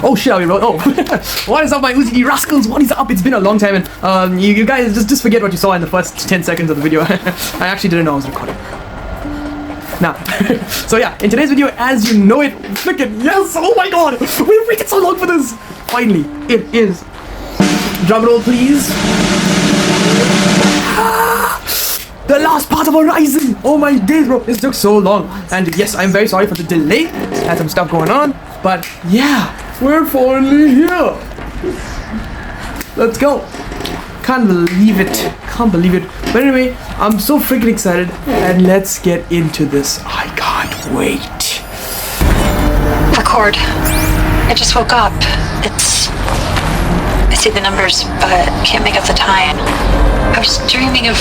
Oh shit, are we rolling? Oh, what is up, my UZZI.D.Rascals? What is up? It's been a long time, and you guys just forget what you saw in the first 10 seconds of the video. I actually didn't know I was recording. Now, so yeah, in today's video, as you know it, freaking yes! Oh my god, we've waited so long for this. Finally, it is. Drum roll, please. The last part of Horizon! Oh my days, bro, this took so long. And yes, I'm very sorry for the delay. Had some stuff going on, but yeah, we're finally here. Let's go. Can't believe it. Can't believe it. But anyway, I'm so freaking excited, and let's get into this. I can't wait. Record. I just woke up. I see the numbers, but can't make out the time. I was dreaming of...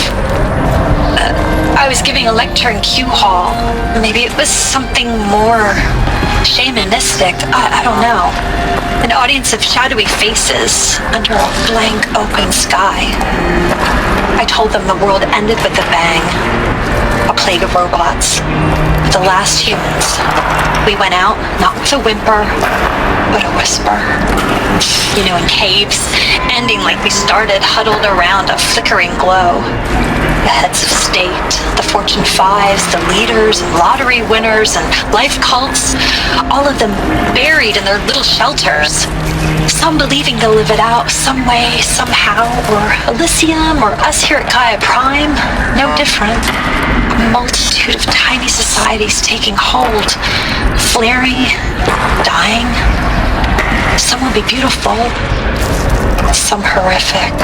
I was giving a lecture in Q Hall. Maybe it was something more shamanistic. I don't know. An audience of shadowy faces under a blank open sky. I told them the world ended with a bang. A plague of robots. The last humans. We went out, not with a whimper, but a whisper. You know, in caves, ending like we started, huddled around a flickering glow. The heads of state, the Fortune 5s, the leaders and lottery winners and life cults, all of them buried in their little shelters. Some believing they'll live it out some way, somehow, or Elysium, or us here at Gaia Prime, no different. A multitude of tiny societies taking hold, flaring, dying. Some will be beautiful, some horrific.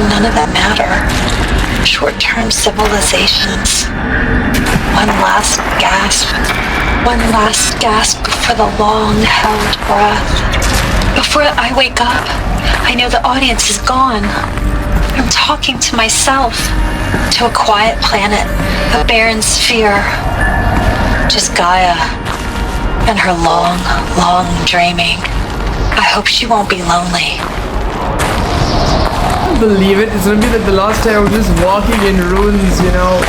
None of them matter. Short-term civilizations. One last gasp. One last gasp before the long-held breath. Before I wake up, I know the audience is gone. I'm talking to myself, to a quiet planet, a barren sphere. Just Gaia and her long, long dreaming. I hope she won't be lonely. I can't believe it. It's gonna be like the last time I was just walking in ruins, you know.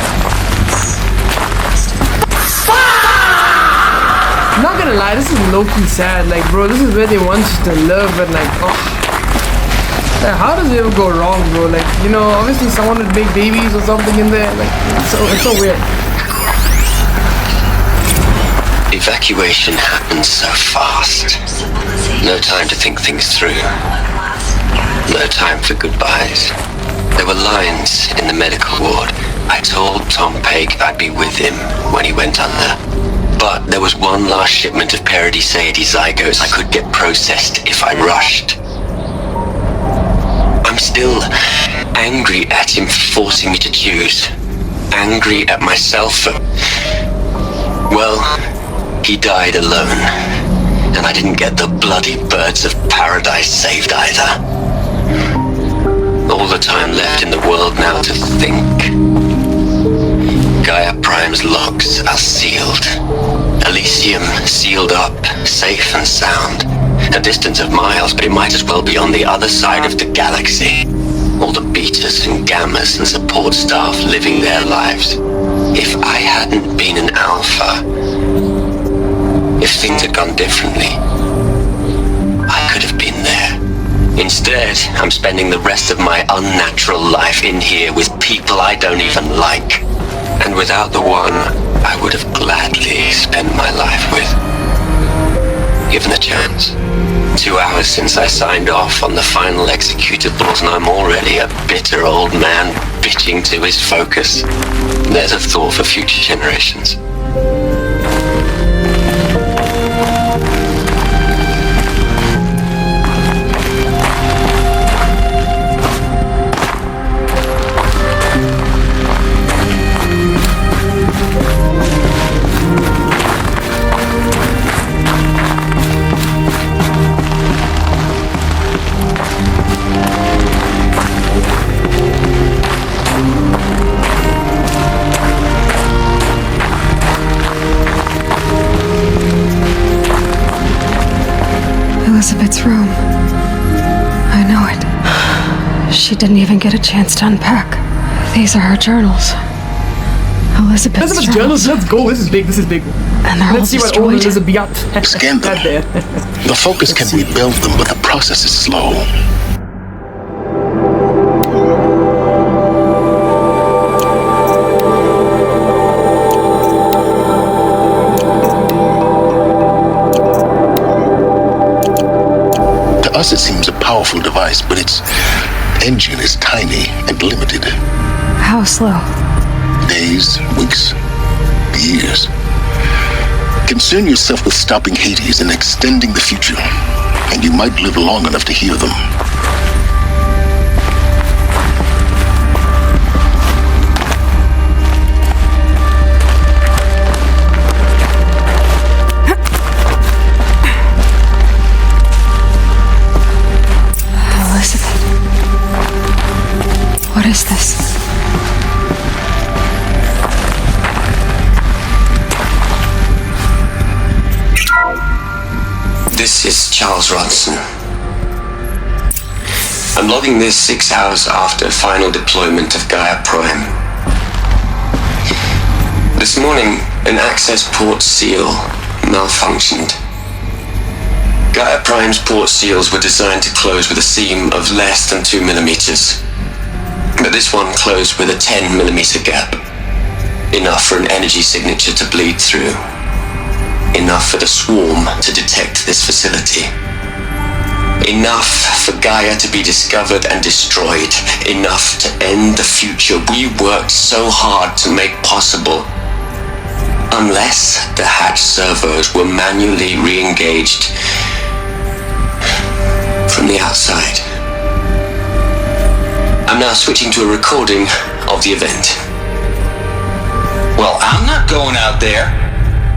I'm not gonna lie, this is low-key sad. Like, bro, this is where they want you to live, but like, oh. Like, how does it ever go wrong, bro? Like, you know, obviously someone would make babies or something in there. Like, it's so weird. Evacuation happened so fast. No time to think things through. No time for goodbyes. There were lines in the medical ward. I told Tom Peg I'd be with him when he went under. But there was one last shipment of Paradis-Sayedi zygotes I could get processed if I rushed. I'm still angry at him for forcing me to choose. Angry at myself for... well, he died alone. And I didn't get the bloody birds of paradise saved either. All the time left in the world now to think. Gaia Prime's locks are sealed. Elysium sealed up, safe and sound. A distance of miles, but it might as well be on the other side of the galaxy. All the betas and gammas and support staff living their lives. If I hadn't been an alpha, if things had gone differently, I could have been there. Instead, I'm spending the rest of my unnatural life in here with people I don't even like. And without the one I would have gladly spent my life with. Given a chance. 2 hours since I signed off on the final executables, and I'm already a bitter old man bitching to his focus. There's a thought for future generations. Elisabet's room. I know it. She didn't even get a chance to unpack. These are her journals. Elisabet's journals. Let's go. This is big. This is big. And they're Let's see all what old destroyed. Elisabet Scan them. had there. The focus can rebuild them, but the process is slow. To us, it seems a powerful device, but its engine is tiny and limited. How slow? Days, weeks, years. Concern yourself with stopping Hades and extending the future, and you might live long enough to hear them. Elisabet. What is this? This is Charles Ronson. I'm logging this 6 hours after final deployment of Gaia Prime. This morning, an access port seal malfunctioned. Gaia Prime's port seals were designed to close with a seam of less than 2 millimeters. But this one closed with a 10 millimeter gap. Enough for an energy signature to bleed through. Enough for the swarm to detect this facility. Enough for Gaia to be discovered and destroyed. Enough to end the future we worked so hard to make possible. Unless the hatch servos were manually re-engaged from the outside. I'm now switching to a recording of the event. Well, I'm not going out there.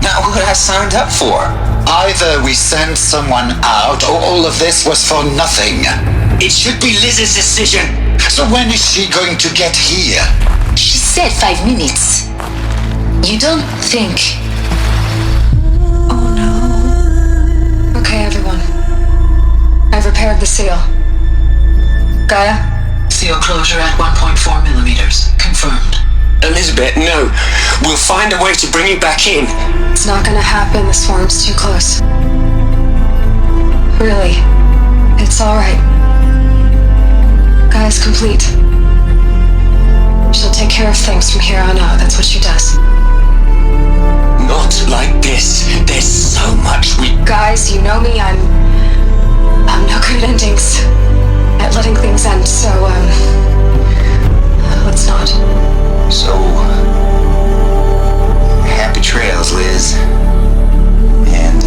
Not what I signed up for. Either we send someone out, or all of this was for nothing. It should be Liz's decision. So when is she going to get here? She said 5 minutes. You don't think... Oh no. Okay, everyone. I've repaired the seal. Gaia? Seal closure at 1.4 millimeters. Confirmed. Elisabet, no. We'll find a way to bring you back in. It's not gonna happen. The swarm's too close. Really. It's alright. Gaia's complete. She'll take care of things from here on out. That's what she does. Not like this. There's so much we... Guys, you know me. I'm no good at endings. At letting things end, so, let's not. So, happy trails, Liz. And,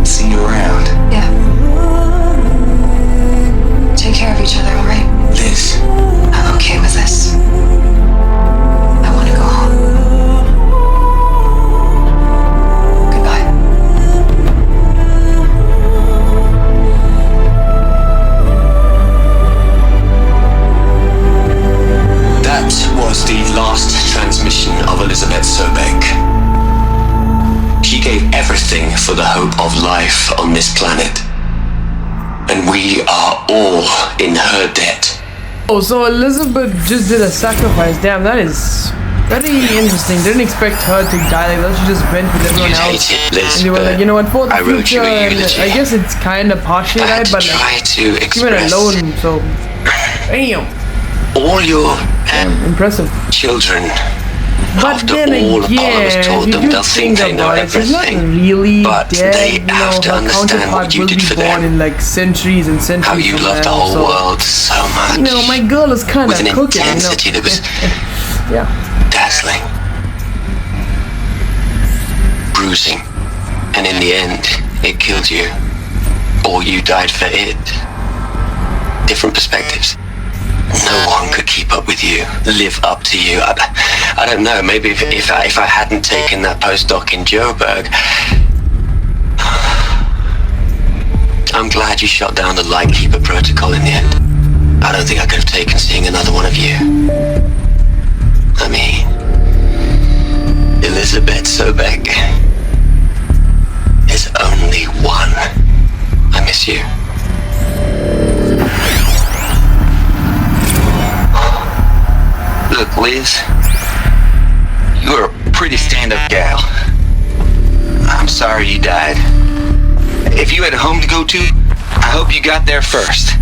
see you around. Yeah. Take care of each other, alright? Liz. I'm okay with this. I want to go home. Goodbye. That was the last transmission of Elisabet Sobeck. She gave everything for the hope of life on this planet. And we are all in her debt. Oh, so Elisabet just did a sacrifice. Damn, that is very interesting. Didn't expect her to die like that. She just went with everyone You'd else. hate it, Liz, And they were like, but you know what, for the I wrote future, you a and eulogy. I guess it's kind of partially I had right, to but try to she went express alone, so damn, all your impressive. children. But After then all Apollo has again, told if them, you they'll think they know about it, she's not everything. really But dead. they You know, have to her understand counterpart what you will did be for born them. in like centuries and centuries. How you from loved the now, whole so, world so much. You know, my girl is kind with of an cooking. intensity that was Yeah. dazzling, bruising, and in the end, it killed you, or you died for it. Different perspectives. No one could keep up with you, live up to you. I don't know. Maybe if I hadn't taken that postdoc in Joburg, I'm glad you shot down the Lightkeeper protocol in the end. I don't think I could have taken seeing another one of you. I mean, Elisabet Sobeck is only one. I miss you. Look, Liz, sorry you died. If you had a home to go to, I hope you got there first.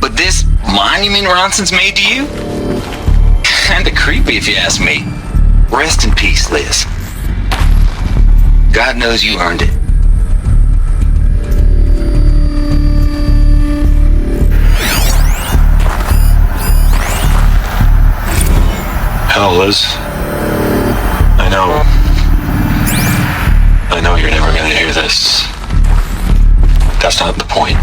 But this monument Ronson's made to you? Kinda creepy if you ask me. Rest in peace, Liz. God knows you earned it. Hell, Liz. I know you're never gonna hear this. That's not the point.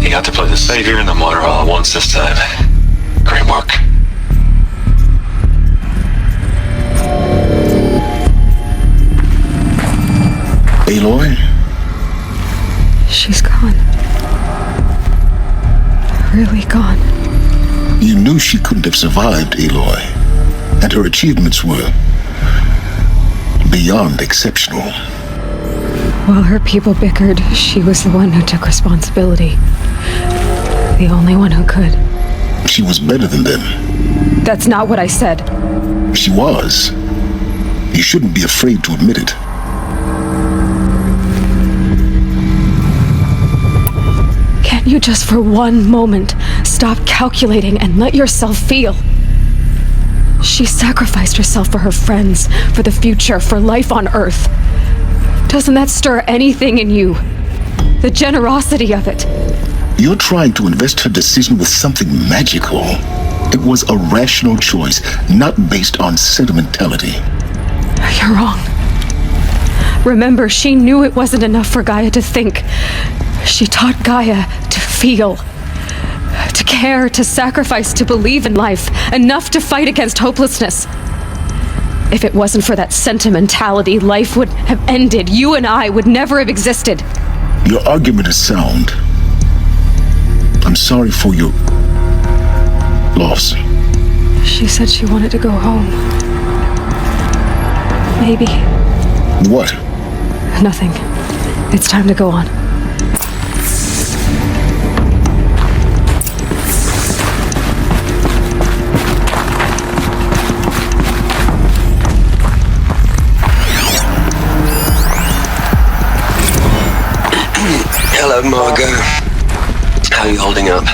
You got to play the savior and the martyr all at once this time. Great work. Aloy? She's gone. Really gone. You knew she couldn't have survived, Aloy. And her achievements were beyond exceptional. While her people bickered, she was the one who took responsibility. The only one who could. She was better than them. That's not what I said. She was. You shouldn't be afraid to admit it. Can't you just for one moment stop calculating and let yourself feel? She sacrificed herself for her friends, for the future, for life on Earth. Doesn't that stir anything in you? The generosity of it. You're trying to invest her decision with something magical. It was a rational choice, not based on sentimentality. You're wrong. Remember, she knew it wasn't enough for Gaia to think. She taught Gaia to feel, to care, to sacrifice, to believe in life, enough to fight against hopelessness. If it wasn't for that sentimentality, life would have ended. You and I would never have existed. Your argument is sound. I'm sorry for your loss. She said she wanted to go home. Maybe. What? Nothing. It's time to go on. Hello, Margot. How are you holding up?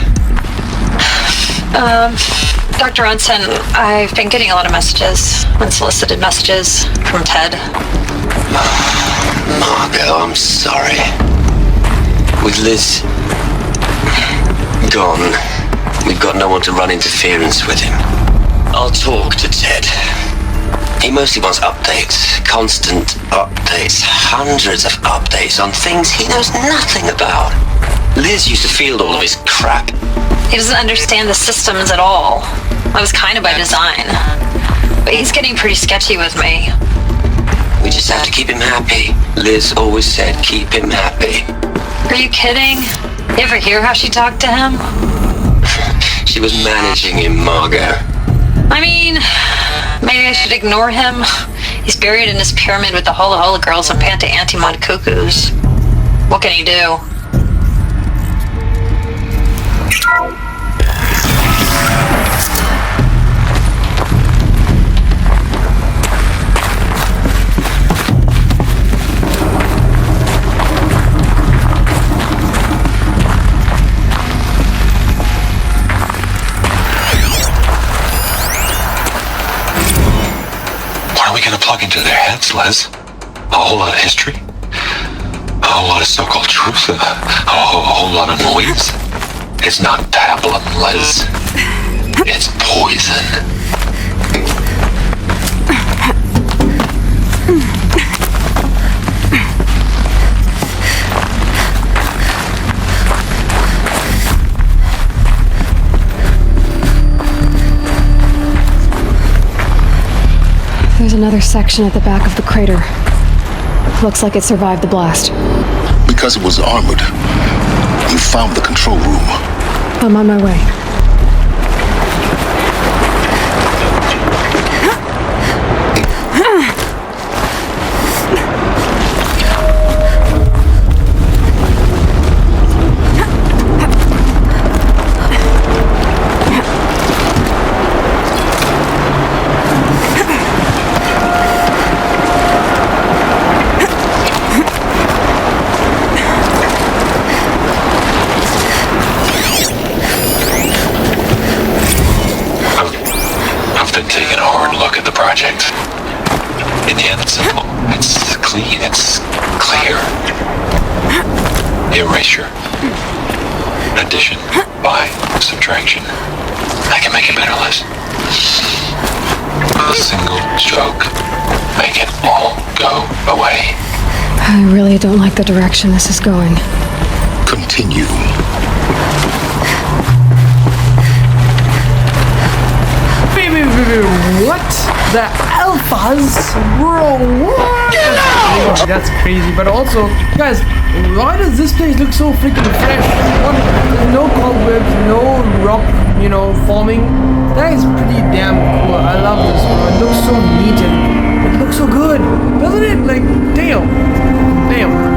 Dr. Ronson, I've been getting a lot of messages, unsolicited messages from Ted. Margot, I'm sorry. With Liz gone, we've got no one to run interference with him. I'll talk to Ted. He mostly wants updates, constant updates, hundreds of updates on things he knows nothing about. Liz used to field all of his crap. He doesn't understand the systems at all. That was kind of by design. But he's getting pretty sketchy with me. We just have to keep him happy. Liz always said keep him happy. Are you kidding? You ever hear how she talked to him? She was managing him, Margot. I mean, maybe I should ignore him. He's buried in his pyramid with the Hola Hola girls and Panta Antimod cuckoos. What can he do? Plug into their heads, Liz. A whole lot of history. A whole lot of so-called truth. A whole lot of noise. It's not pablum, Liz. It's poison. There's another section at the back of the crater. Looks like it survived the blast. Because it was armored, you found the control room. I'm on my way. In the end, it's simple. It's clean. It's clear. Erasure. Addition. By subtraction. I can make it better, Liz. A single stroke. Make it all go away. I really don't like the direction this is going. Continue. What? The alphas? Bro, what? That's crazy. But also, guys, why does this place look so freaking fresh? What? No cobwebs, no rock, forming. That is pretty damn cool. I love this, bro. It looks so neat and it looks so good. Doesn't it? Like, damn. Damn.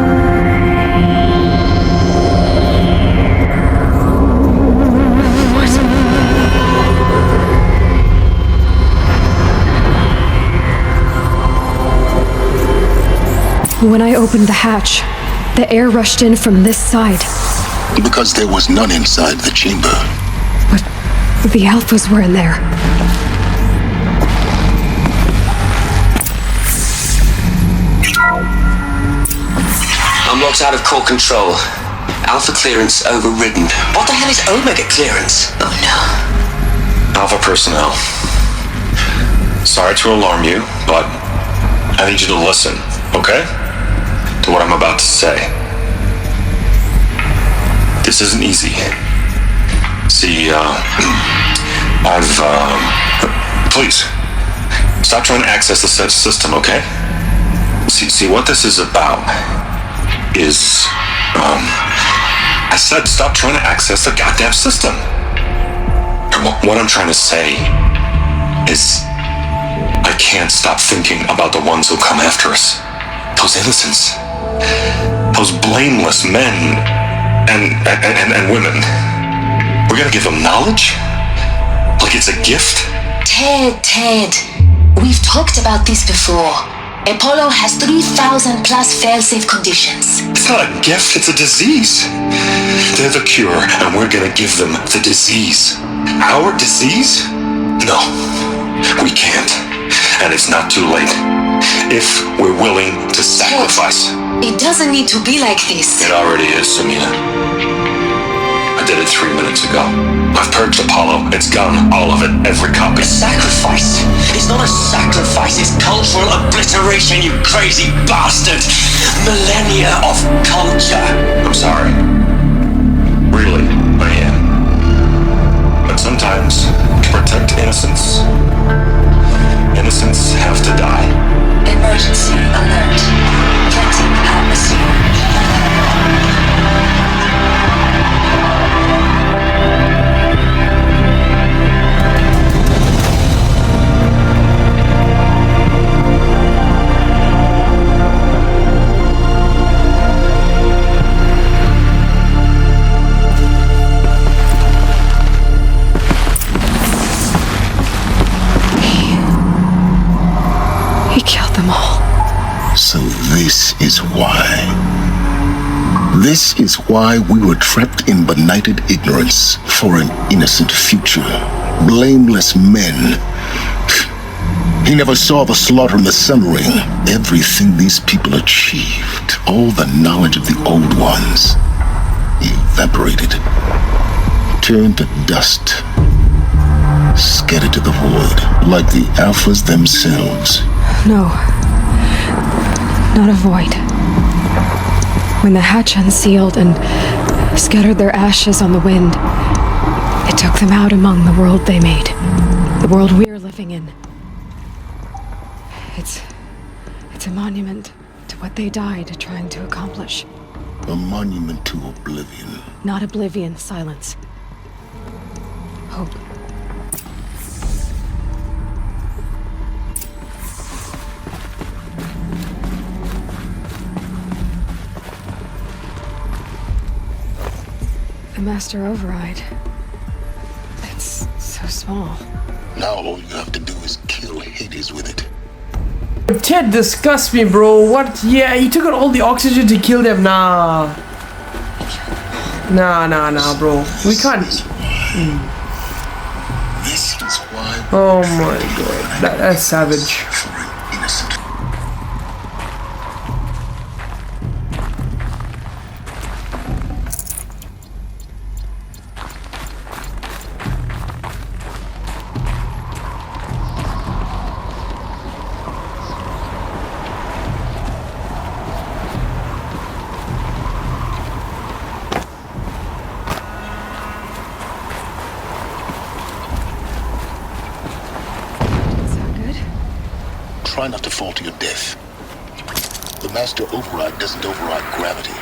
When I opened the hatch, the air rushed in from this side. Because there was none inside the chamber. But the alphas were in there. Unlocked out of core control. Alpha clearance overridden. What the hell is Omega clearance? Oh no. Alpha personnel. Sorry to alarm you, but I need you to listen, okay? To what I'm about to say. This isn't easy. See, please, stop trying to access the system, okay? See, what this is about is, I said stop trying to access the goddamn system. And what I'm trying to say is, I can't stop thinking about the ones who come after us. Those innocents. Those blameless men and women. We're gonna give them knowledge? Like it's a gift? Ted. We've talked about this before. Apollo has 3,000 plus fail-safe conditions. It's not a gift, it's a disease. They're the cure, and we're gonna give them the disease. Our disease? No, we can't. And it's not too late. If we're willing to sacrifice. It doesn't need to be like this. It already is, Samina. I did it 3 minutes ago. I've purged Apollo. It's gone. All of it. Every copy. A sacrifice? It's not a sacrifice. It's cultural obliteration, you crazy bastard. Millennia of culture. I'm sorry. Really, I am. But sometimes, to protect innocence, innocents have to die. Emergency alert. Cleansing atmosphere. He killed them all. So this is why. This is why we were trapped in benighted ignorance for an innocent future. Blameless men. He never saw the slaughter in the Sun Ring. Everything these people achieved, all the knowledge of the old ones, evaporated, turned to dust, scattered to the void, like the alphas themselves. No. Not a void. When the hatch unsealed and scattered their ashes on the wind, it took them out among the world they made. The world we're living in. It's a monument to what they died trying to accomplish. A monument to oblivion. Not oblivion, Sylens. Hope. The Master Override. It's so small. Now all you have to do is kill Hades with it. Ted disgusts me, bro. What? Yeah, he took out all the oxygen to kill them. Nah, bro. We can't. This is why. Oh my god. That's savage. try not to fall to your death. The master override doesn't override gravity.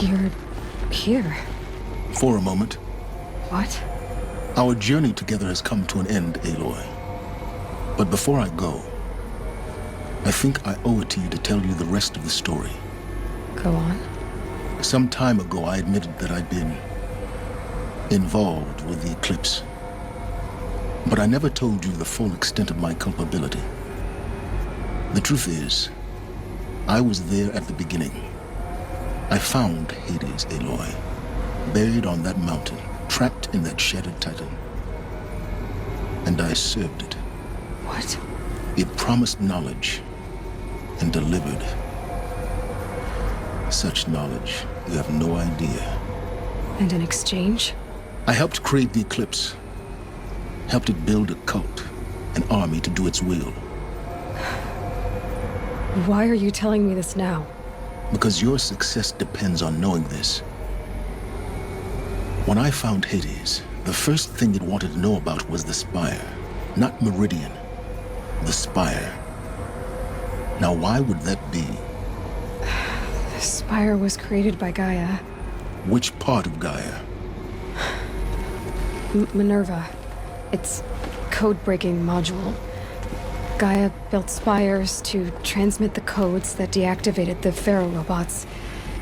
You're here. For a moment, What? our journey together has come to an end, Aloy. But before I go, I think I owe it to you to tell you the rest of the story. Go on. Some time ago, I admitted that I'd been involved with the eclipse. But I never told you the full extent of my culpability. The truth is, I was there at the beginning. I found Hades, Aloy, buried on that mountain, trapped in that shattered titan. And I served it. What? It promised knowledge and delivered. Such knowledge, you have no idea. And in exchange? I helped create the eclipse. Helped it build a cult, an army to do its will. Why are you telling me this now? Because your success depends on knowing this. When I found Hades, the first thing it wanted to know about was the Spire. Not Meridian. The Spire. Now why would that be? The Spire was created by Gaia. Which part of Gaia? Minerva. Its code-breaking module. Gaia built spires to transmit the codes that deactivated the Pharaoh robots,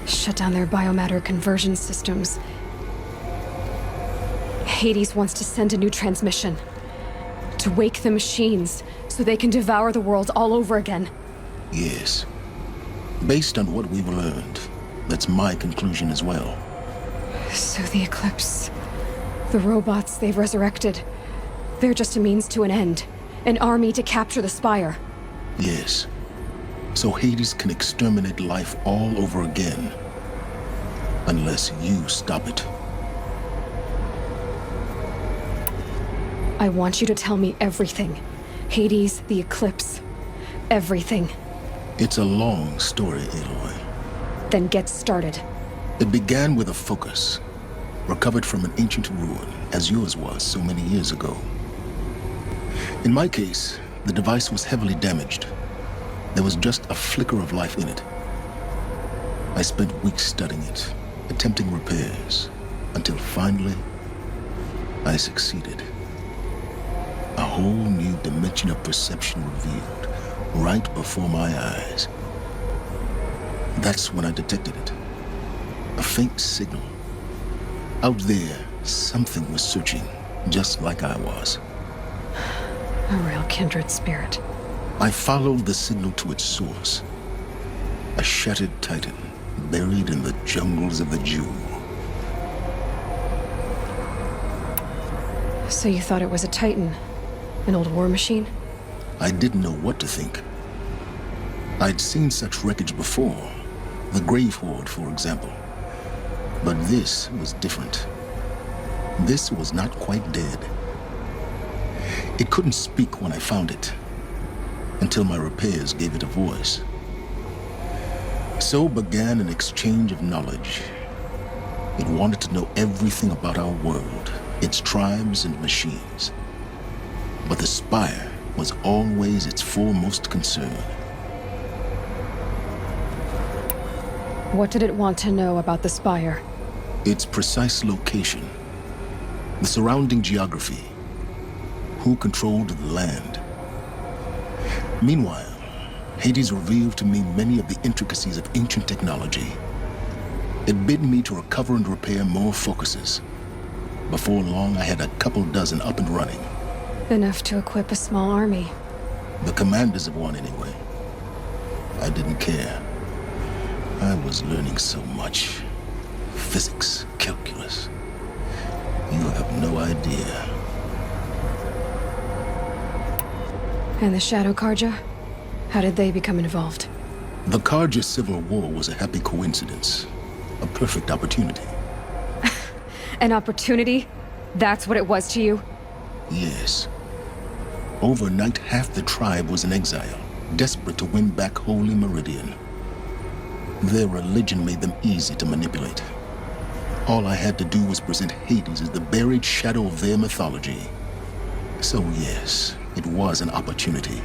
shut down their biomatter conversion systems. Hades wants to send a new transmission. To wake the machines, so they can devour the world all over again. Yes. Based on what we've learned, that's my conclusion as well. So the Eclipse, the robots they've resurrected, they're just a means to an end. An army to capture the Spire. Yes. So Hades can exterminate life all over again. Unless you stop it. I want you to tell me everything. Hades, the Eclipse, everything. It's a long story, Aloy. Then get started. It began with a focus, recovered from an ancient ruin, as yours was so many years ago. In my case, the device was heavily damaged. There was just a flicker of life in it. I spent weeks studying it, attempting repairs, until finally, I succeeded. A whole new dimension of perception revealed, right before my eyes. That's when I detected it. A faint signal. Out there, something was searching, just like I was. A real kindred spirit. I followed the signal to its source. A shattered titan, buried in the jungles of the Jew. So you thought it was a Titan? An old war machine? I didn't know what to think. I'd seen such wreckage before. The Grave Horde, for example. But this was different. This was not quite dead. It couldn't speak when I found it, until my repairs gave it a voice. So began an exchange of knowledge. It wanted to know everything about our world, its tribes and machines. But the Spire was always its foremost concern. What did it want to know about the Spire? Its precise location, the surrounding geography, who controlled the land. Meanwhile, Hades revealed to me many of the intricacies of ancient technology. It bid me to recover and repair more focuses. Before long, I had a couple dozen up and running. Enough to equip a small army. The commanders of one, anyway. I didn't care. I was learning so much. Physics, calculus. You have no idea. And the Shadow Karja? How did they become involved? The Karja Civil War was a happy coincidence. A perfect opportunity. An opportunity? That's what it was to you? Yes. Overnight, half the tribe was in exile, desperate to win back Holy Meridian. Their religion made them easy to manipulate. All I had to do was present Hades as the buried shadow of their mythology. So yes, it was an opportunity.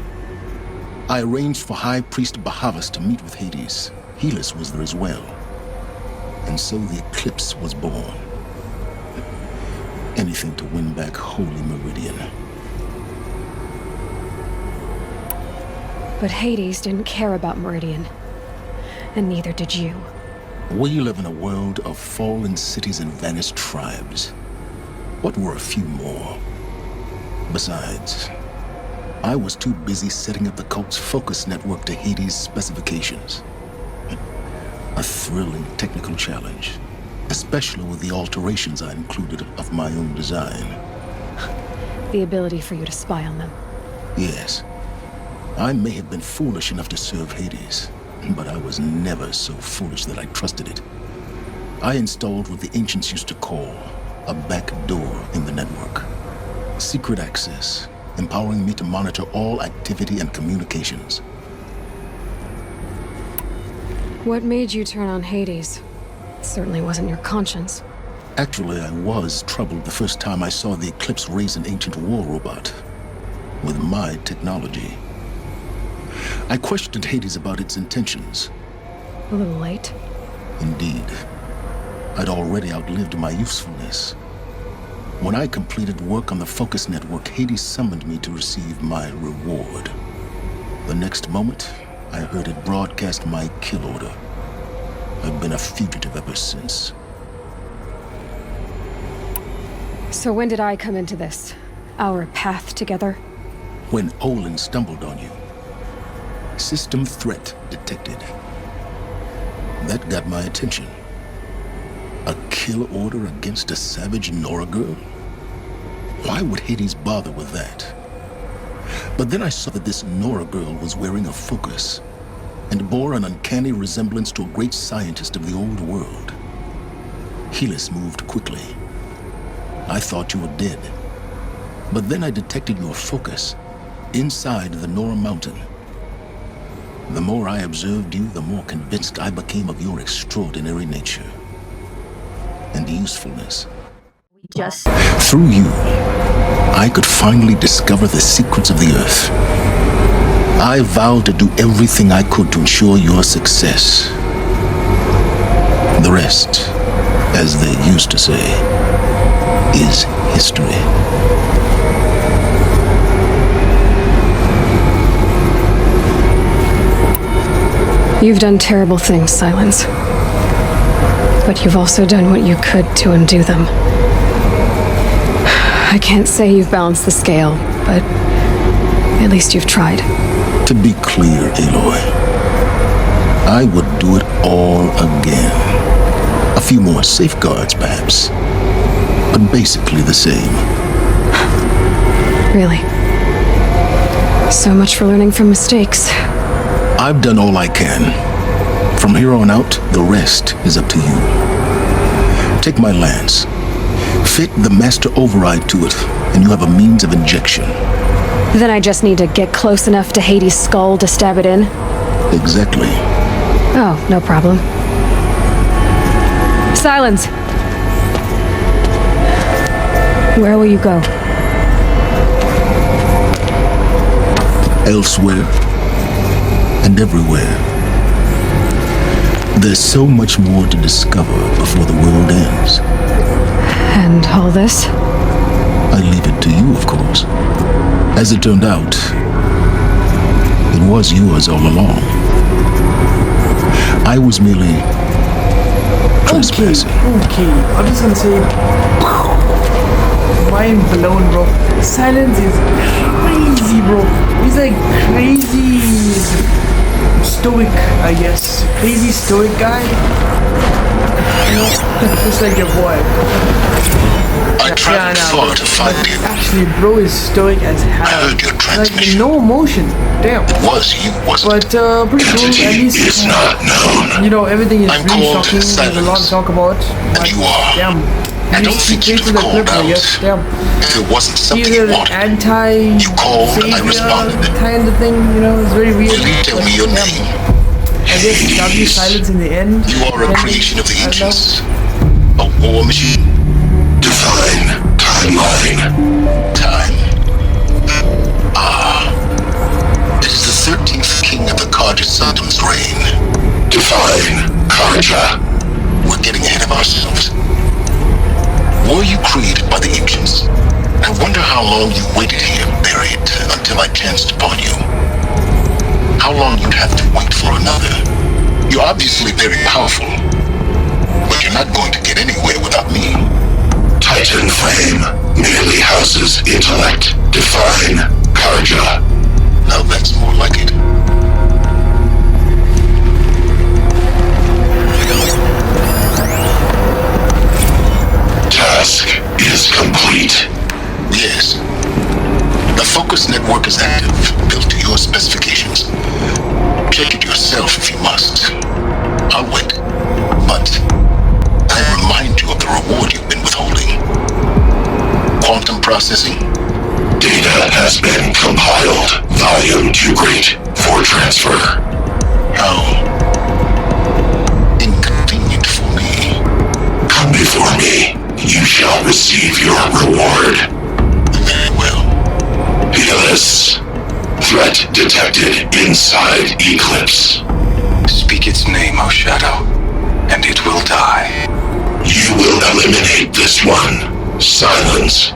I arranged for High Priest Bahavas to meet with Hades. Helis was there as well. And so the eclipse was born. Anything to win back Holy Meridian. But Hades didn't care about Meridian. And neither did you. We live in a world of fallen cities and vanished tribes. What were a few more? Besides, I was too busy setting up the cult's focus network to Hades' specifications. A thrilling technical challenge, especially with the alterations I included of my own design. The ability for you to spy on them. Yes. I may have been foolish enough to serve Hades, but I was never so foolish that I trusted it. I installed what the ancients used to call a back door in the network. Secret access, empowering me to monitor all activity and communications. What made you turn on Hades? It certainly wasn't your conscience. Actually, I was troubled the first time I saw the Eclipse raise an ancient war robot. With my technology. I questioned Hades about its intentions. A little late. Indeed. I'd already outlived my usefulness. When I completed work on the Focus Network, Hades summoned me to receive my reward. The next moment, I heard it broadcast my kill order. I've been a fugitive ever since. So when did I come into this? Our path together? When Olin stumbled on you. System threat detected. That got my attention. A kill order against a savage Nora girl? Why would Hades bother with that? But then I saw that this Nora girl was wearing a focus and bore an uncanny resemblance to a great scientist of the old world. Helis moved quickly. I thought you were dead. But then I detected your focus inside the Nora mountain. The more I observed you, the more convinced I became of your extraordinary nature and usefulness. Through you, I could finally discover the secrets of the Earth. I vowed to do everything I could to ensure your success. The rest, as they used to say, is history. You've done terrible things, Sylens. But you've also done what you could to undo them. I can't say you've balanced the scale, but at least you've tried. To be clear, Aloy, I would do it all again. A few more safeguards, perhaps, but basically the same. Really? So much for learning from mistakes. I've done all I can. From here on out, the rest is up to you. Take my lance. Fit the master override to it, and you have a means of injection. Then I just need to get close enough to Hades' skull to stab it in? Exactly. Oh, no problem. Sylens! Where will you go? Elsewhere. And everywhere. There's so much more to discover before the world ends. And all this? I leave it to you, of course. As it turned out, it was yours all along. I was merely trespassing. Okay. I'm just gonna say... mind blown, bro. Sylens is crazy, bro. He's like crazy stoic, I guess. Crazy stoic guy. You know, just like your boy. I traveled far to find you. Actually, bro is stoic as hell. I heard your Like transmission. no emotion. Damn. It was you, wasn't But pretty cool. At Entity least is not known. you know everything is I'm really called shocking. There's a lot to Sylens. talk about. But you are. damn. I don't think you'd have called I out. guess. Damn. If it wasn't something Either you wanted. anti You called, I responded. kind of thing, you know, it's very weird. Will you tell But, me your damn, name? I guess W Sylens in the end. You are a And, creation of the I don't know. ancients. A war machine. Divine timeline. Time. It is the 13th king of the Karja Saddam's reign. Divine Karja. We're getting ahead of ourselves. Were you created by the ancients? I wonder how long you waited here buried until I chanced upon you. How long you'd have to wait for another. You're obviously very powerful, but you're not going to get anywhere without me. Titan flame merely houses intellect. Divine Karja. Now that's more like it. Task is complete. Yes. The focus network is active, built to your specifications. Check it yourself if you must. I'll wait. But I remind you of the reward you've been withholding. Quantum processing. Data has been compiled. Volume too great for transfer. How inconvenient for me. Come before me. You shall receive your reward. Very well. Fearless. Threat detected inside Eclipse. Speak its name, O Shadow, and it will die. You will eliminate this one. Sylens.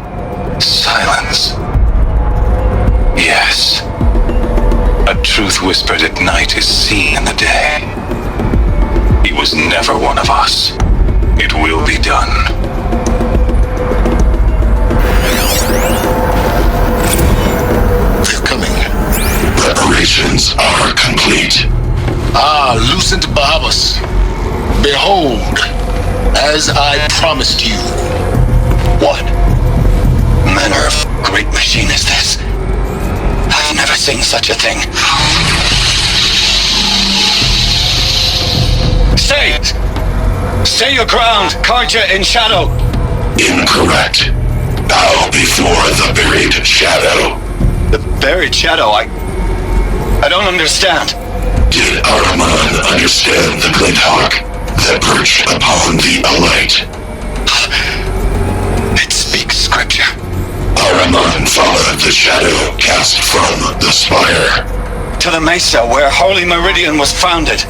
Silence. Yes. A truth whispered at night is seen in the day. He was never one of us. It will be done. They're coming. Preparations are complete. Lucent Bahavas. Behold, as I promised you. What manner of great machine is this? I've never seen such a thing. Stay! Stay your ground, Karja in shadow! Incorrect. Bow before the buried shadow. The buried shadow, I don't understand. Did Araman understand the glint hawk that perched upon the alight? It speaks scripture. Araman followed the shadow cast from the spire. To the mesa where Holy Meridian was founded.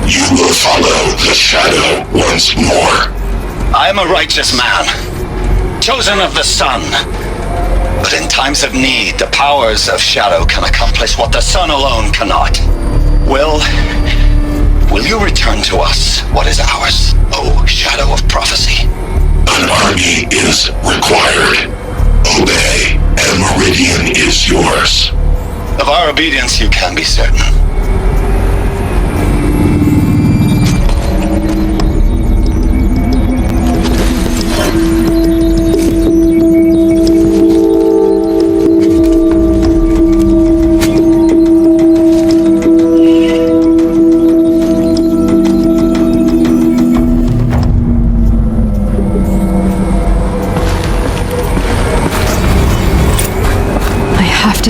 You will follow the shadow once more. I am a righteous man, chosen of the sun. But in times of need, the powers of shadow can accomplish what the sun alone cannot. Will you return to us what is ours, O Shadow of Prophecy? An army is required. Obey, and Meridian is yours. Of our obedience you can be certain.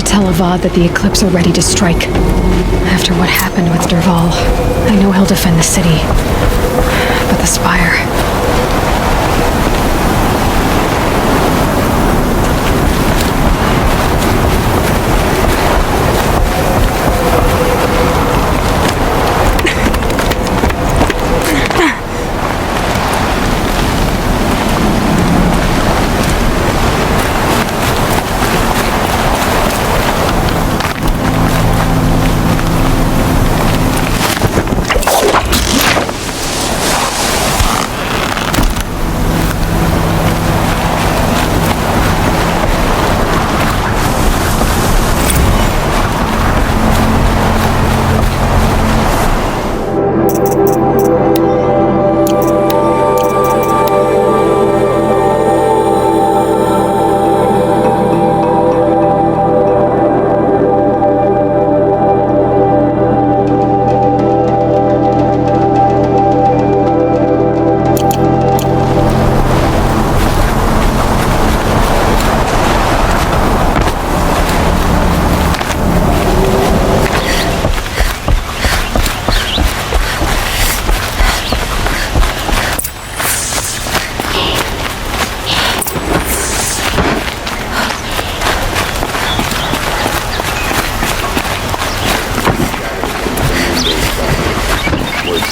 Tell Avad that the Eclipse are ready to strike. After what happened with Derval, I know he'll defend the city. But the Spire...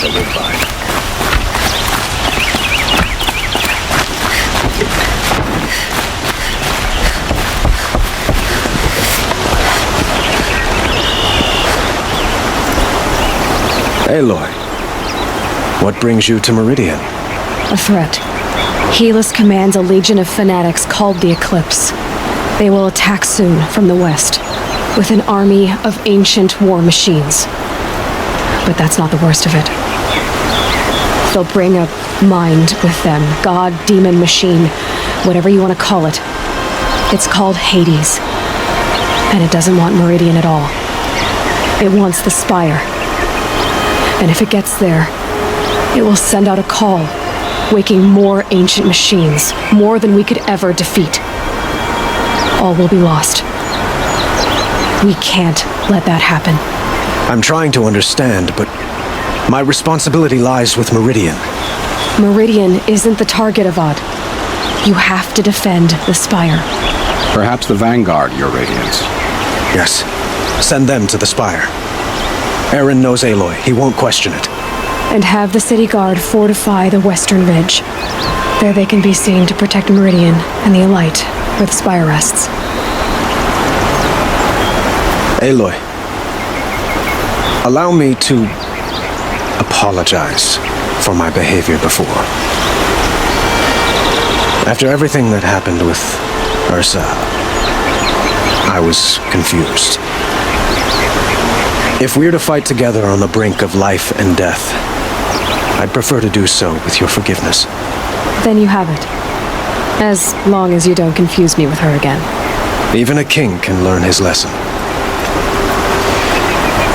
to live by. Aloy, what brings you to Meridian? A threat. Helis commands a legion of fanatics called the Eclipse. They will attack soon from the west, with an army of ancient war machines. But that's not the worst of it. They'll bring a mind with them, god, demon, machine, whatever you want to call it. It's called Hades. And it doesn't want Meridian at all. It wants the Spire. And if it gets there, it will send out a call, waking more ancient machines, more than we could ever defeat. All will be lost. We can't let that happen. I'm trying to understand, but my responsibility lies with Meridian. Meridian isn't the target of UZZI. You have to defend the Spire. Perhaps the Vanguard, Your Radiance. Yes. Send them to the Spire. Aaron knows Aloy. He won't question it. And have the city guard fortify the western ridge. There they can be seen to protect Meridian and the Elite, where the Spire rests. Aloy, allow me to apologize for my behavior before. After everything that happened with Ursa, I was confused. If we're to fight together on the brink of life and death, I'd prefer to do so with your forgiveness. Then you have it. As long as you don't confuse me with her again. Even a king can learn his lesson.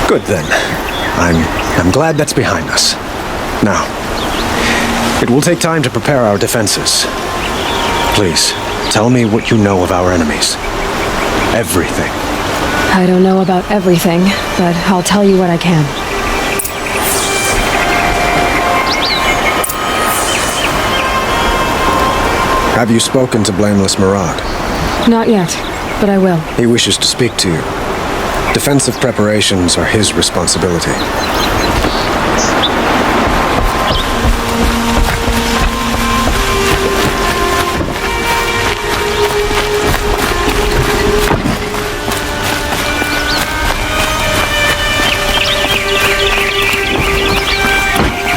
Good then. I'm glad that's behind us. Now, it will take time to prepare our defenses. Please, tell me what you know of our enemies. Everything. I don't know about everything, but I'll tell you what I can. Have you spoken to Blameless Murad? Not yet, but I will. He wishes to speak to you. Defensive preparations are his responsibility.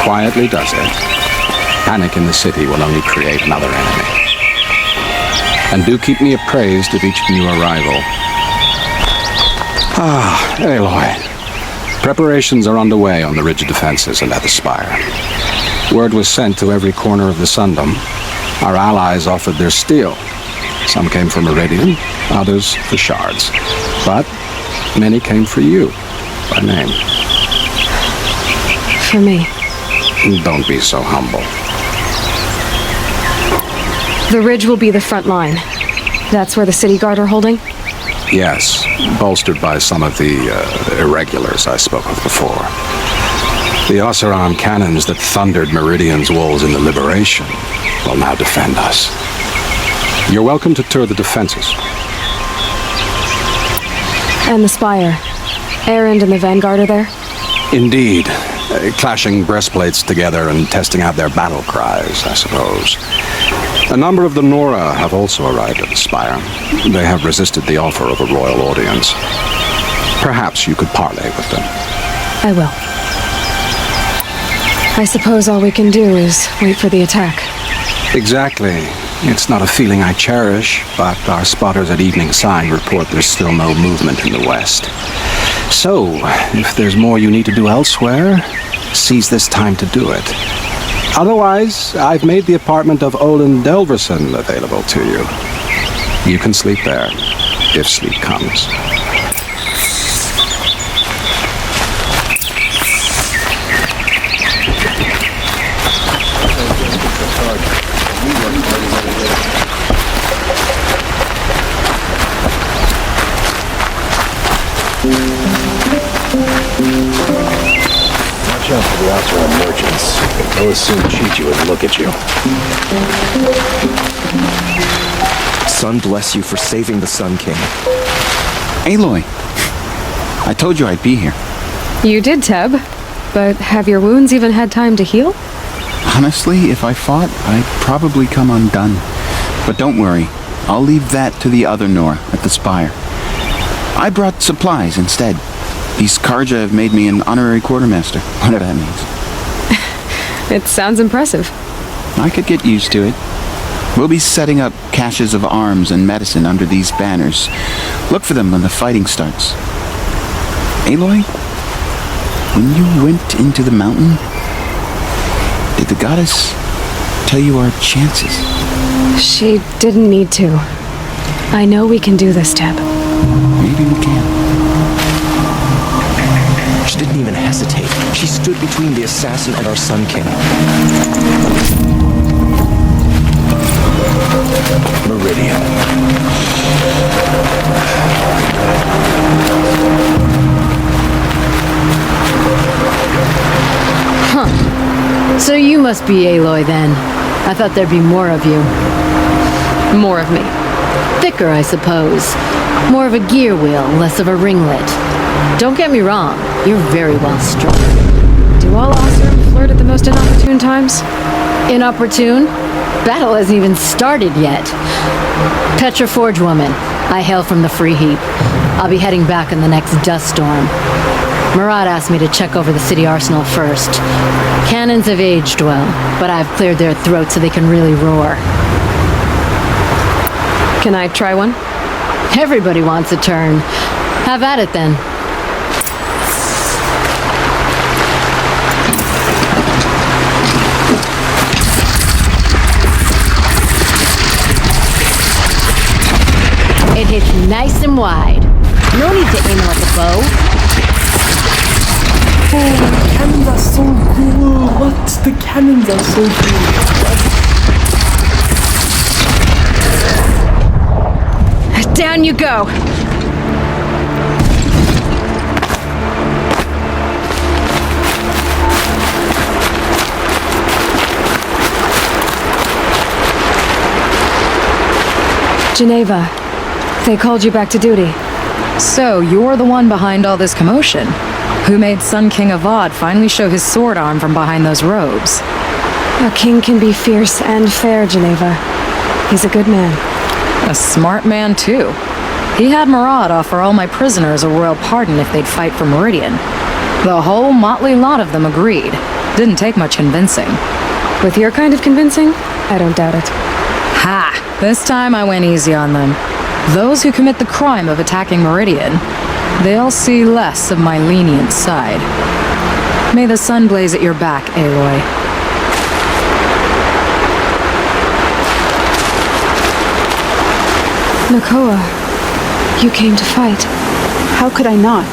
Quietly does it. Panic in the city will only create another enemy. And do keep me appraised of each new arrival. Ah, Aloy. Preparations are underway on the ridge of defenses and at the Spire. Word was sent to every corner of the Sundom. Our allies offered their steel. Some came for Meridian, others for shards. But many came for you, by name. For me. Don't be so humble. The ridge will be the front line. That's where the city guard are holding? Yes, bolstered by some of the irregulars I spoke of before. The Oseram cannons that thundered Meridian's walls in the Liberation will now defend us. You're welcome to tour the defenses. And the Spire. Erend and the Vanguard are there? Indeed. Clashing breastplates together and testing out their battle cries, I suppose. A number of the Nora have also arrived at the Spire. They have resisted the offer of a royal audience. Perhaps you could parley with them. I will. I suppose all we can do is wait for the attack. Exactly. It's not a feeling I cherish, but our spotters at Evening Sign report there's still no movement in the west. So, if there's more you need to do elsewhere, seize this time to do it. Otherwise, I've made the apartment of UZZI.D.Rascal available to you. You can sleep there, if sleep comes. Watch out for the Oseram merchants. They'll as soon cheat you as look at you. Sun bless you for saving the Sun King. Aloy, I told you I'd be here. You did, Teb. But have your wounds even had time to heal? Honestly, if I fought, I'd probably come undone. But don't worry, I'll leave that to the other Nora at the Spire. I brought supplies instead. These Karja have made me an honorary quartermaster, whatever that means. It sounds impressive. I could get used to it. We'll be setting up caches of arms and medicine under these banners. Look for them when the fighting starts. Aloy, when you went into the mountain, did the goddess tell you our chances? She didn't need to. I know we can do this, Teb. Maybe we can. She didn't even hesitate. She stood between the assassin and our Sun King. Meridian. Huh. So you must be Aloy then. I thought there'd be more of you. More of me. Thicker, I suppose. More of a gear wheel, less of a ringlet. Don't get me wrong, you're very well strung. Do all Oseram flirt at the most inopportune times? Inopportune? Battle hasn't even started yet. Petra Forge woman. I hail from the Free Heap. I'll be heading back in the next dust storm. Murad asked me to check over the city arsenal first. Cannons have aged well, but I've cleared their throats so they can really roar. Can I try one? Everybody wants a turn. Have at it then. It hits nice and wide. No need to aim like a bow. Oh, the cannons are so cool. What? The cannons are so cool. Down you go. Geneva, they called you back to duty. So, you're the one behind all this commotion? Who made Sun King Avad finally show his sword arm from behind those robes? A king can be fierce and fair, Geneva. He's a good man. A smart man, too. He had Murad offer all my prisoners a royal pardon if they'd fight for Meridian. The whole motley lot of them agreed. Didn't take much convincing. With your kind of convincing, I don't doubt it. Ha! This time I went easy on them. Those who commit the crime of attacking Meridian, they'll see less of my lenient side. May the sun blaze at your back, Aloy. Nakoa, you came to fight. How could I not?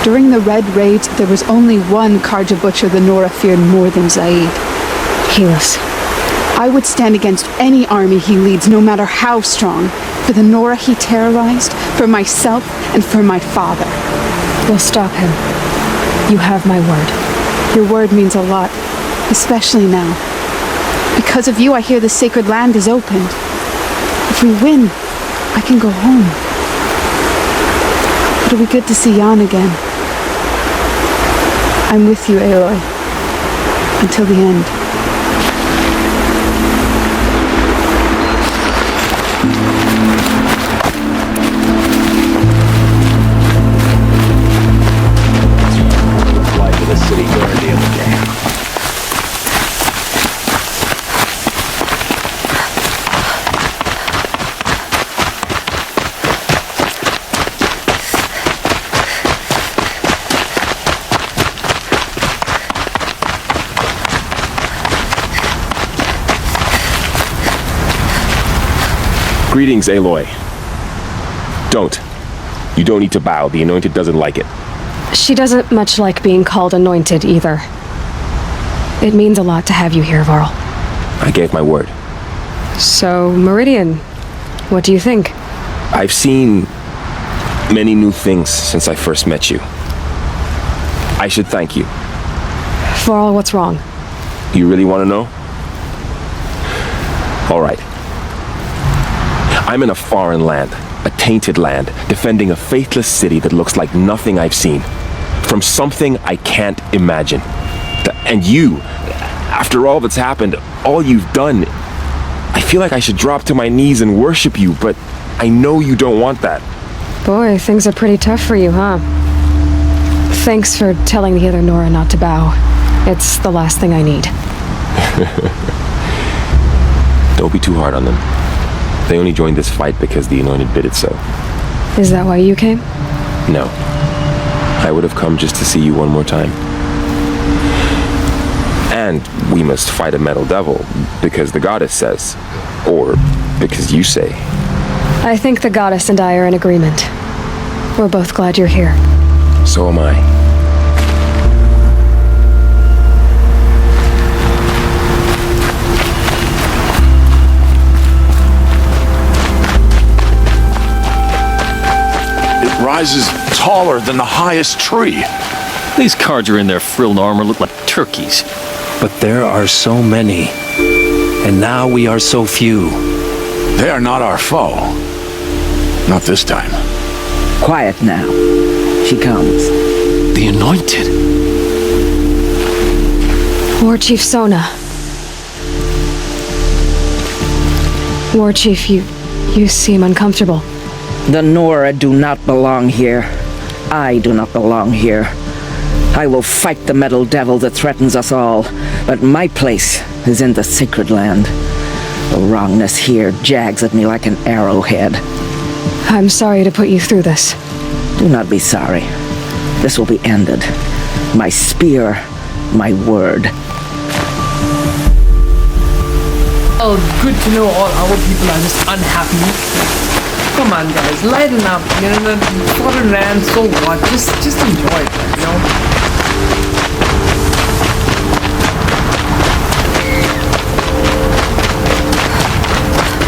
During the Red Raid, there was only one Karja butcher the Nora feared more than Zaid. Helis. I would stand against any army he leads, no matter how strong. For the Nora he terrorized, for myself, and for my father. We'll stop him. You have my word. Your word means a lot, especially now. Because of you, I hear the sacred land is opened. If we win, I can go home. It'll be good to see Jan again. I'm with you, Aloy. Until the end. Greetings, Aloy. Don't. You don't need to bow. The Anointed doesn't like it. She doesn't much like being called Anointed either. It means a lot to have you here, Varl. I gave my word. So, Meridian, what do you think? I've seen many new things since I first met you. I should thank you. Varl, what's wrong? You really want to know? All right. I'm in a foreign land, a tainted land, defending a faithless city that looks like nothing I've seen. From something I can't imagine. And you, after all that's happened, all you've done, I feel like I should drop to my knees and worship you, but I know you don't want that. Boy, things are pretty tough for you, huh? Thanks for telling the other Nora not to bow. It's the last thing I need. Don't be too hard on them. They only joined this fight because the Anointed bid it so. Is that why you came? No. I would have come just to see you one more time. And we must fight a metal devil, because the goddess says. Or because you say. I think the goddess and I are in agreement. We're both glad you're here. So am I. Rises taller than the highest tree. These cards are in their frilled armor look like turkeys. But there are so many, and now we are so few. They are not our foe. Not this time. Quiet now. She comes. The Anointed. War Chief Sona. War Chief, you seem uncomfortable. The Nora do not belong here. I do not belong here. I will fight the metal devil that threatens us all, but my place is in the sacred land. The wrongness here jags at me like an arrowhead. I'm sorry to put you through this. Do not be sorry. This will be ended. My spear, my word. Oh, good to know all our people are just unhappy. Come on, guys, lighten up. You know, the foreign ran, so what? Just enjoy it, you know?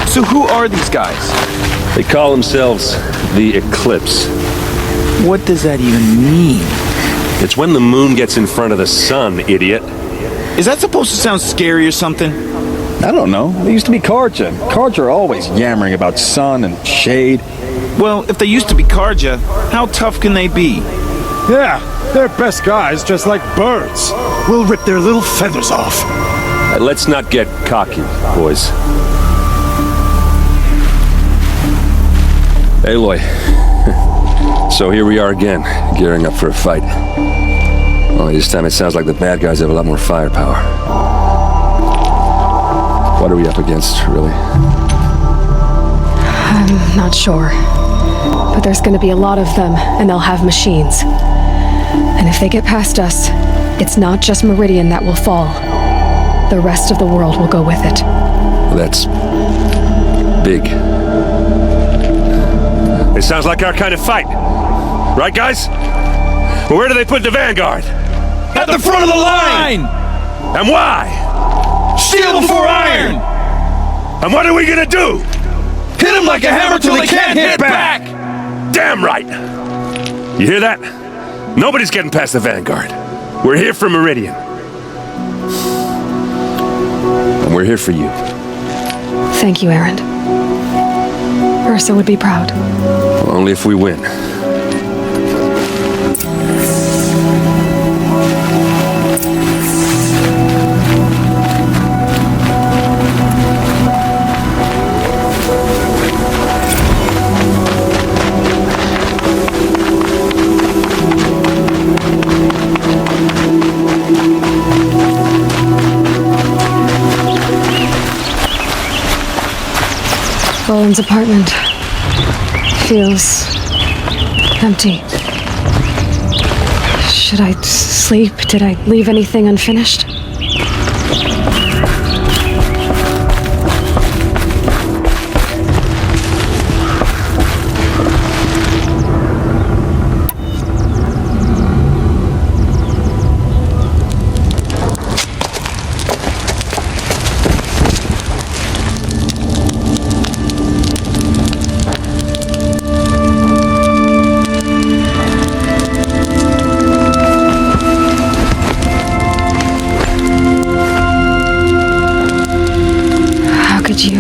So who are these guys? They call themselves the Eclipse. What does that even mean? It's when the moon gets in front of the sun, idiot. Is that supposed to sound scary or something? I don't know. They used to be Karja. Karja are always yammering about sun and shade. Well, if they used to be Karja, how tough can they be? Yeah, they're best guys just like birds. We'll rip their little feathers off. Let's not get cocky, boys. Aloy. So here we are again, gearing up for a fight. Only this time it sounds like the bad guys have a lot more firepower. What are we up against, really? I'm not sure. But there's gonna be a lot of them, and they'll have machines. And if they get past us, it's not just Meridian that will fall. The rest of the world will go with it. That's big. It sounds like our kind of fight. Right, guys? Where do they put the Vanguard? At the front of the line! And why? Steel before iron! And what are we gonna do? Hit them like a hammer till they can't hit back! Damn right! You hear that? Nobody's getting past the Vanguard. We're here for Meridian. And we're here for you. Thank you, Erend. Ursa would be proud. Only if we win. Bowen's apartment feels empty. Should I sleep? Did I leave anything unfinished?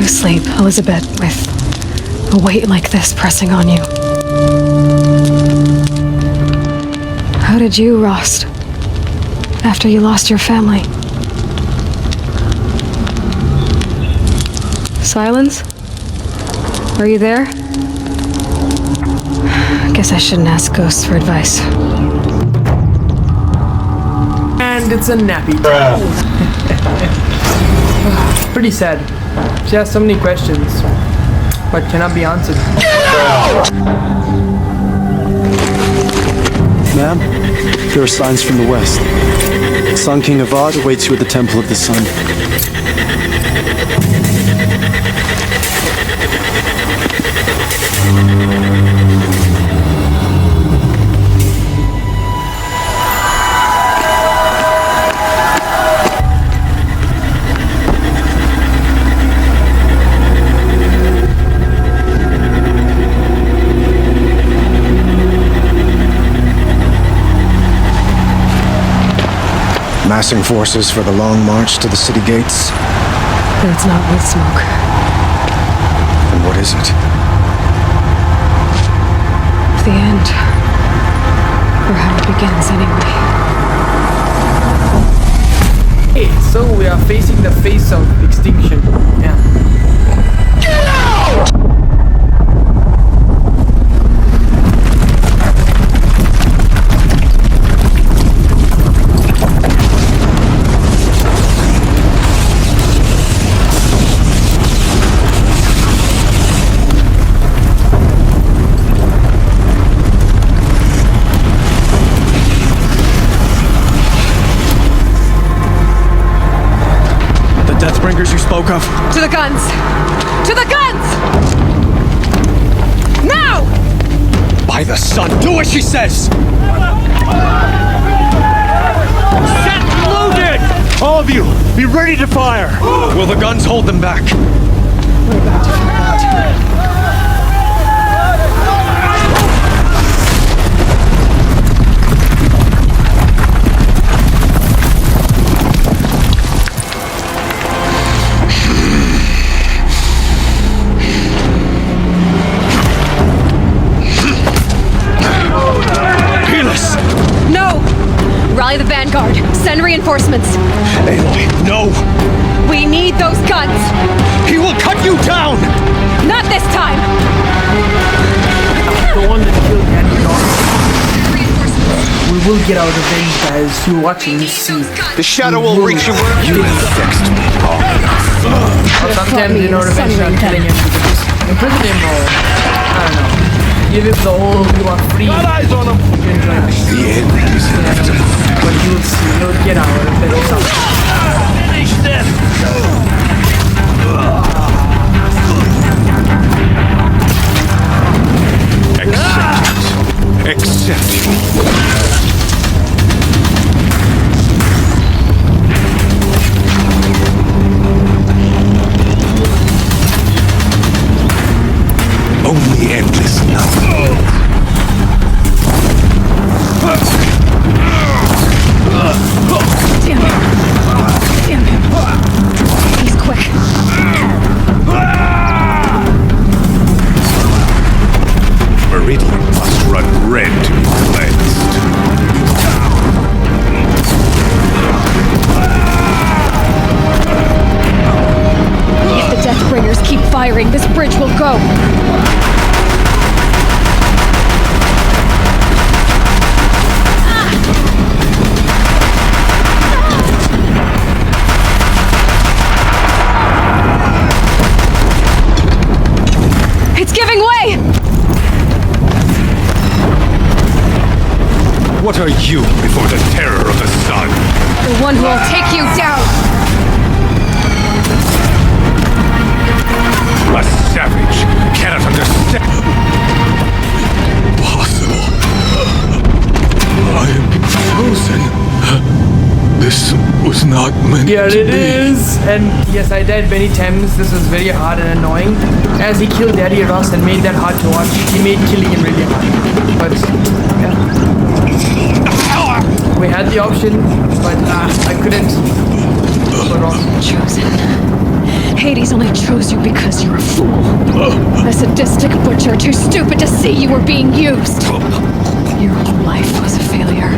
Sleep, Elisabet, with a weight like this pressing on you. How did you, Rost? After you lost your family? Sylens? Are you there? Guess I shouldn't ask ghosts for advice. And it's a nappy. Pretty sad. She has so many questions, but cannot be answered. Ma'am, there are signs from the west. Sun King Avad awaits you at the Temple of the Sun. Massing forces for the long march to the city gates. That's not with smoke. And what is it? The end. Or how it begins, anyway. Hey, so we are facing the face of extinction. Yeah. Get out! You spoke of. To the guns! To the guns! Now! By the sun, do as she says! Set loaded! All of you, be ready to fire! Will the guns hold them back? We're about to find out. Rally the vanguard. Send reinforcements. Aloy, no! We need those guns! He will cut you down! Not this time! The one that killed Daddy We will get our revenge, guys. You're watching this scene. The shadow will reach you. You fixed me. Sometimes, you know, revenge not killing him because imprison him or I don't know. Give him the whole you are free. Got eyes on him. The end is inevitable. But you'll see, you'll get out of it. Finish them! Accept it. Only endless love. Damn him. Damn him. He's quick. Meridian must run red to be cleansed. If the Deathbringers keep firing, this bridge will go. It's giving way! What are you before the terror of the sun? The one who will take you down! A savage cannot understand. Impossible. I am frozen. This was not meant Here to it be. is! And yes, I died many times. This was very hard and annoying. As he killed Daddy Ross and made that hard to watch, he made killing him really hard. But, yeah. We had the option, but I couldn't. So wrong. Chosen. Hades only chose you because you're a fool. A sadistic butcher too stupid to see you were being used. Your whole life was a failure.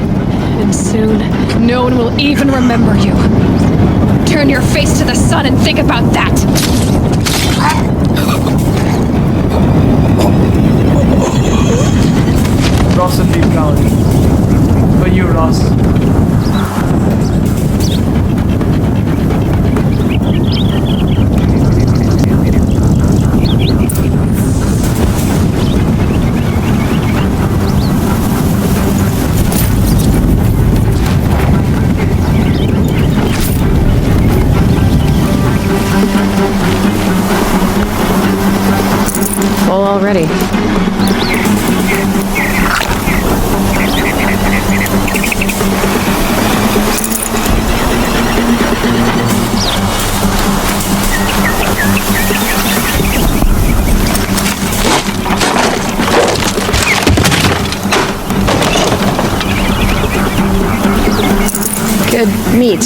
And soon, no one will even remember you. Turn your face to the sun and think about that! Ross would be proud. For you, Ross. Full already. Good meat.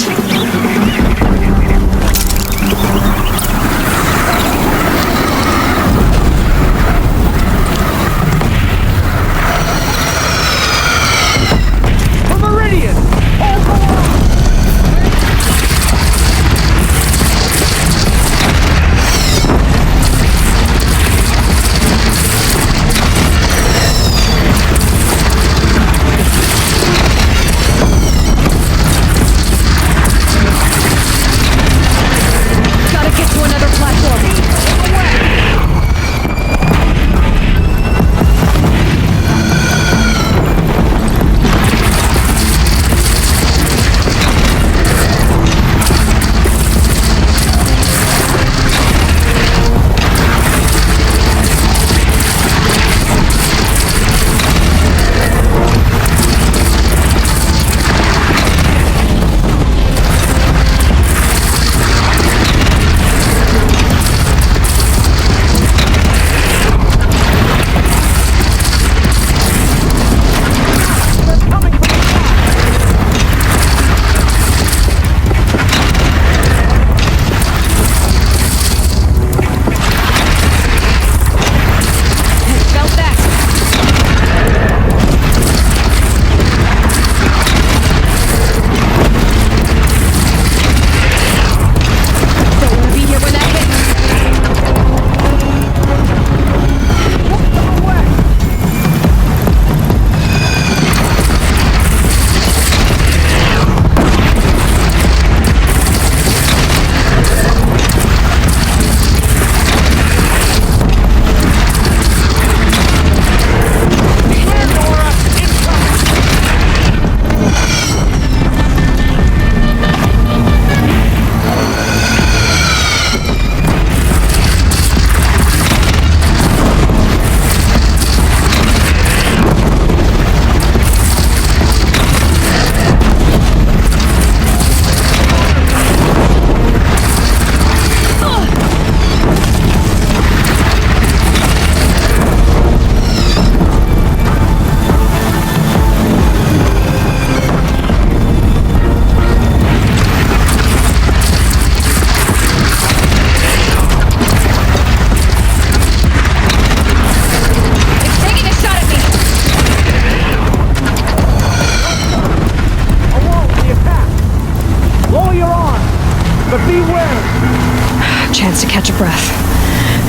Chance to catch a breath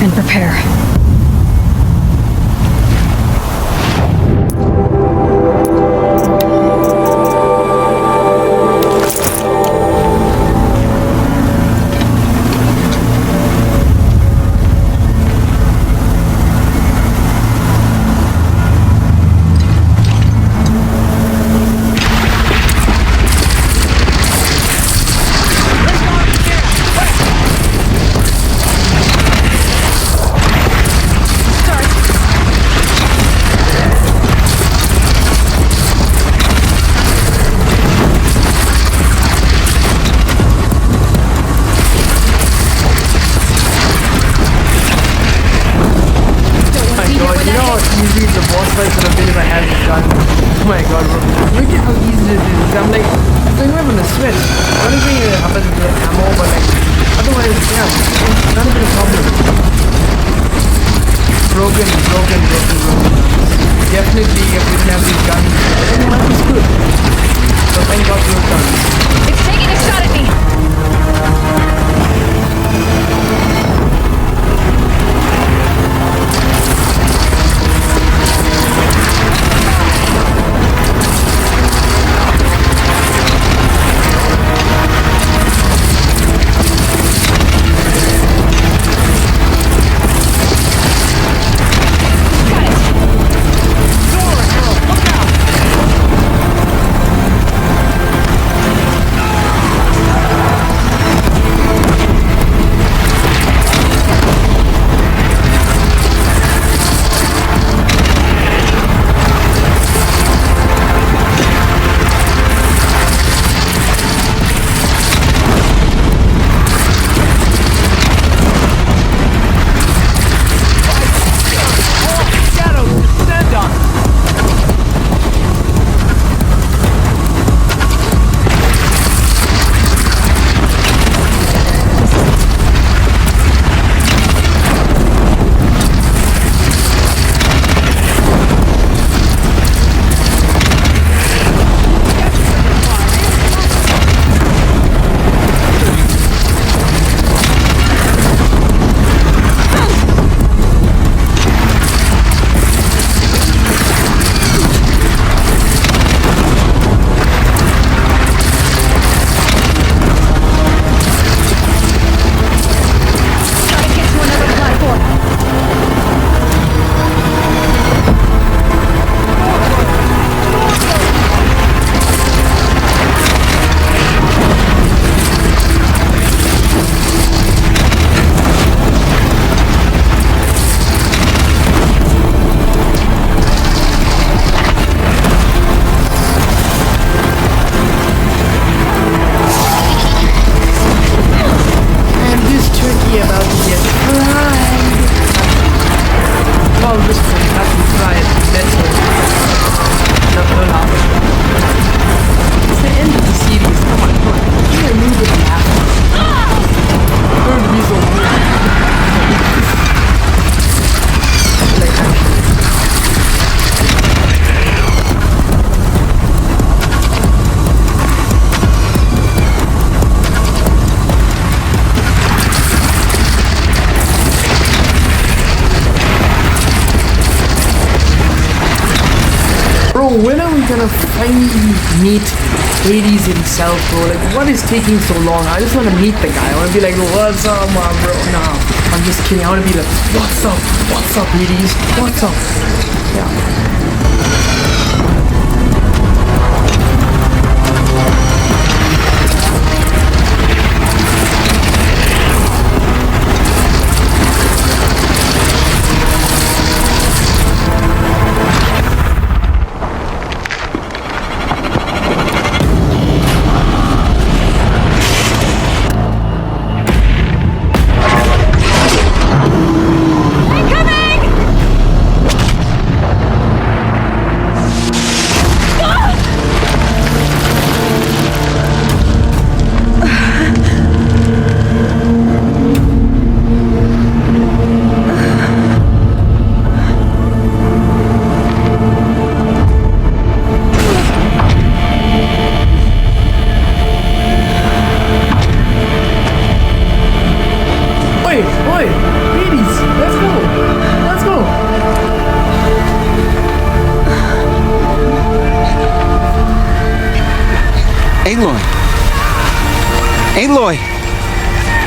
and prepare. Oh my god, bro. Look at how easy this is. I'm like, going away from the switch. Honestly, up at the ammo, but like, otherwise, yeah, it's not even a problem. Broken. Definitely, if we didn't have these guns, then life is good. So thank God for those guns. It's taking a shot at me! When are we gonna finally meet Hades himself, bro? Like, what is taking so long? I just wanna meet the guy. I wanna be like, what's up, my bro? Nah, I'm just kidding. I wanna be like, what's up? What's up, Hades? What's up? Yeah. Aloy! Aloy!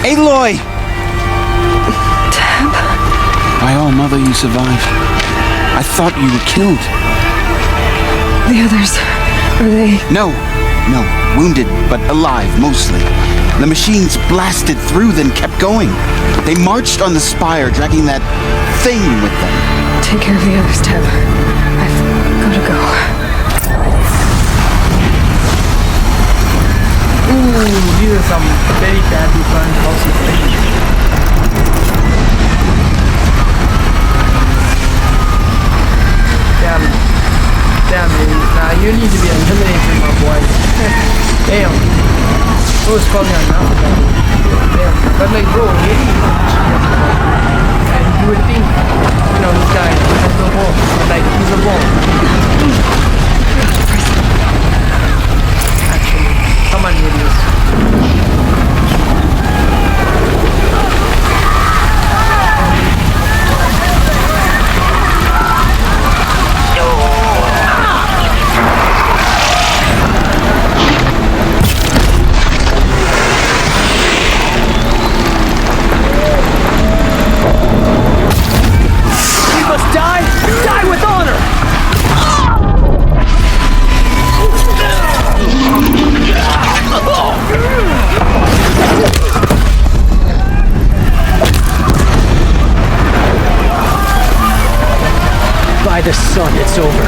Aloy! Deb? By all, Mother, you survived. I thought you were killed. The others, are they... No, wounded, but alive, mostly. The machines blasted through, then kept going. They marched on the spire, dragging that thing with them. Take care of the others, Deb. I've gotta go. Ooh, these are some very badly burned houses. Damn, nah, you need to be eliminated, my boy. Damn. Those calling on now. Damn. But like, bro, and you would think, this guy has no home. Like, he's a bomb. By the sun, it's over.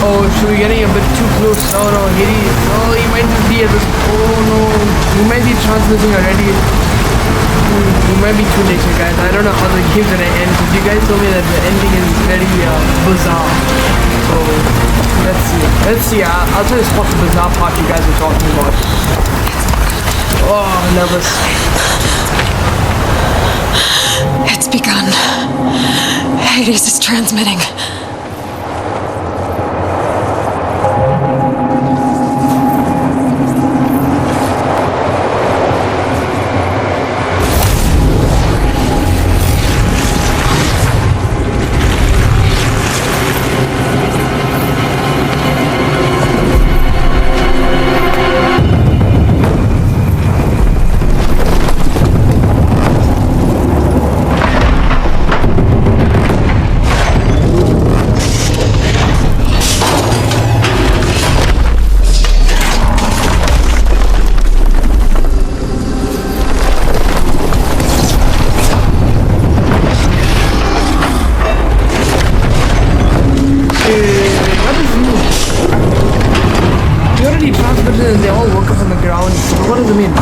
Oh, should we getting a bit too close? Oh no, he might just be at this. Oh no, he might be transmitting already. We might be too late here, guys. I don't know how the game's gonna end because you guys told me that the ending is very bizarre. So let's see. I'll try to spot the bizarre part you guys were talking about. Oh, I'm nervous. It's begun. Hades is transmitting. And they all woke up on the ground. What does it mean?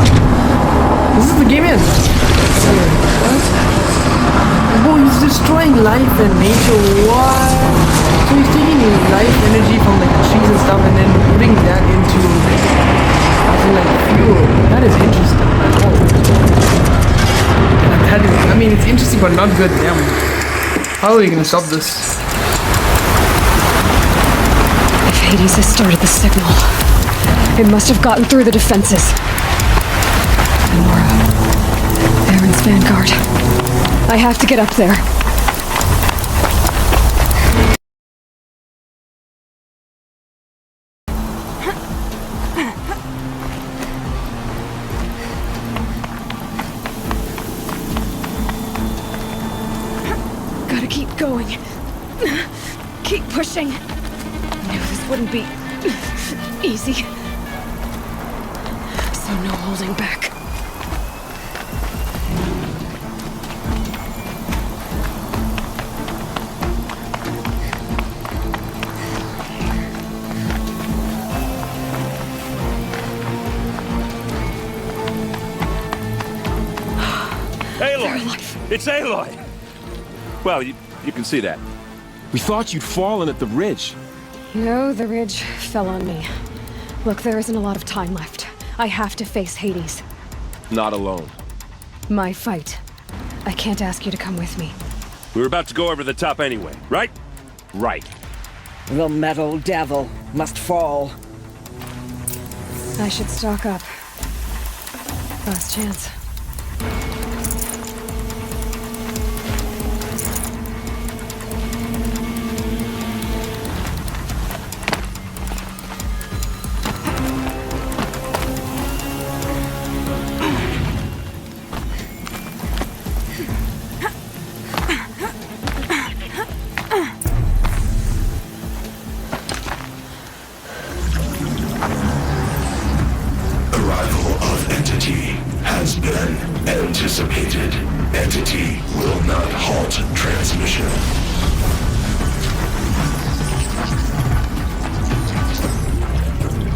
This is the game end. What? Oh, he's destroying life and nature. What? So he's taking life energy from like trees and stuff and then putting that into like fuel. That is interesting. Oh. That is, I mean, it's interesting but not good. Damn. How are we gonna stop this? If Hades has started the signal, it must have gotten through the defenses. Nora, Aaron's vanguard. I have to get up there. Gotta keep going. Keep pushing. Knew this wouldn't be easy. So no holding back. Aloy! It's Aloy! Well, you can see that. We thought you'd fallen at the ridge. No, the ridge fell on me. Look, there isn't a lot of time left. I have to face Hades. Not alone. My fight. I can't ask you to come with me. We were about to go over the top anyway, right? Right. The metal devil must fall. I should stock up. Last chance. anticipated. Entity will not halt transmission.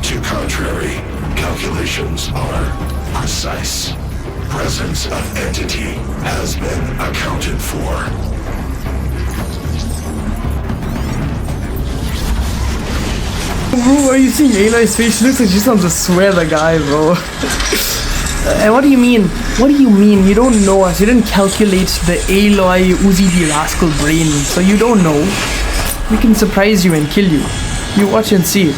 To contrary, calculations are precise. Presence of entity has been accounted for. Bro, are you seeing Aloy's face? She looks like she wants to swear the guy, bro. And what do you mean? What do you mean? You don't know us. You didn't calculate the Aloy UZZI.D.Rascal brain, so you don't know. We can surprise you and kill you. You watch and see.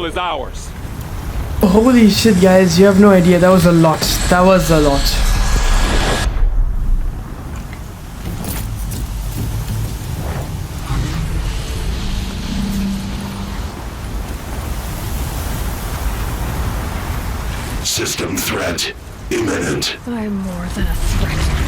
Is ours. Holy shit, guys, you have no idea. That was a lot. That was a lot. System threat imminent. I'm more than a threat.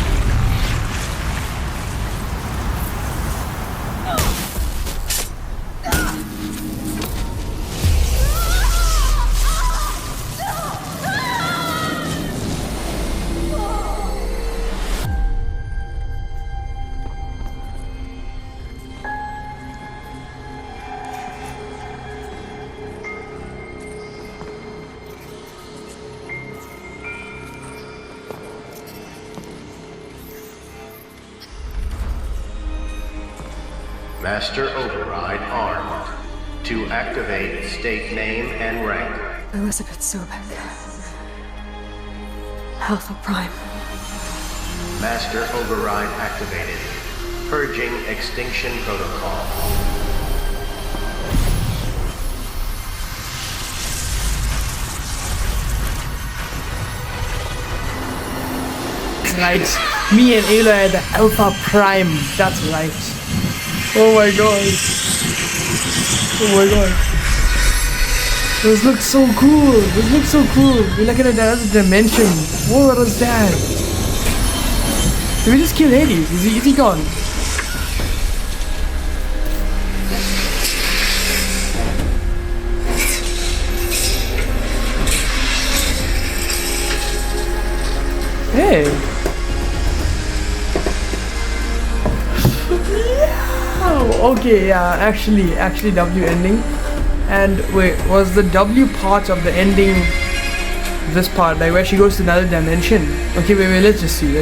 Master Override armed. To activate, state name and rank. Elisabet Sobeck. Alpha Prime. Master Override activated. Purging Extinction Protocol. Right. Me and Aloy are the Alpha Prime. That's right. Oh my god. Oh my god. This looks so cool. This looks so cool. We're looking at another dimension. What was that? Did we just kill Hades? Is he gone? Hey. Oh, okay, yeah, actually W ending. And wait, was the W part of the ending this part, like where she goes to another dimension? Okay, wait, let's just see.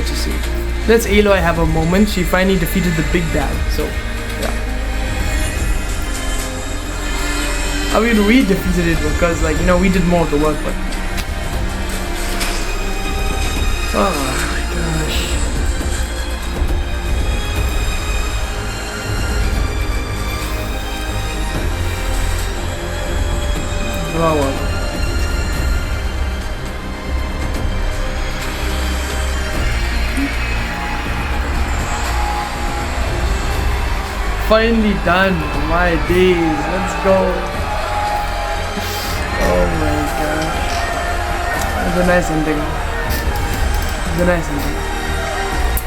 Let's Aloy have a moment. She finally defeated the big bad, so yeah. I mean, we defeated it because, like, you know, we did more of the work, but oh my gosh. Oh well. finally done. My days. Let's go. Oh my god. That's a nice ending. It's a nice ending.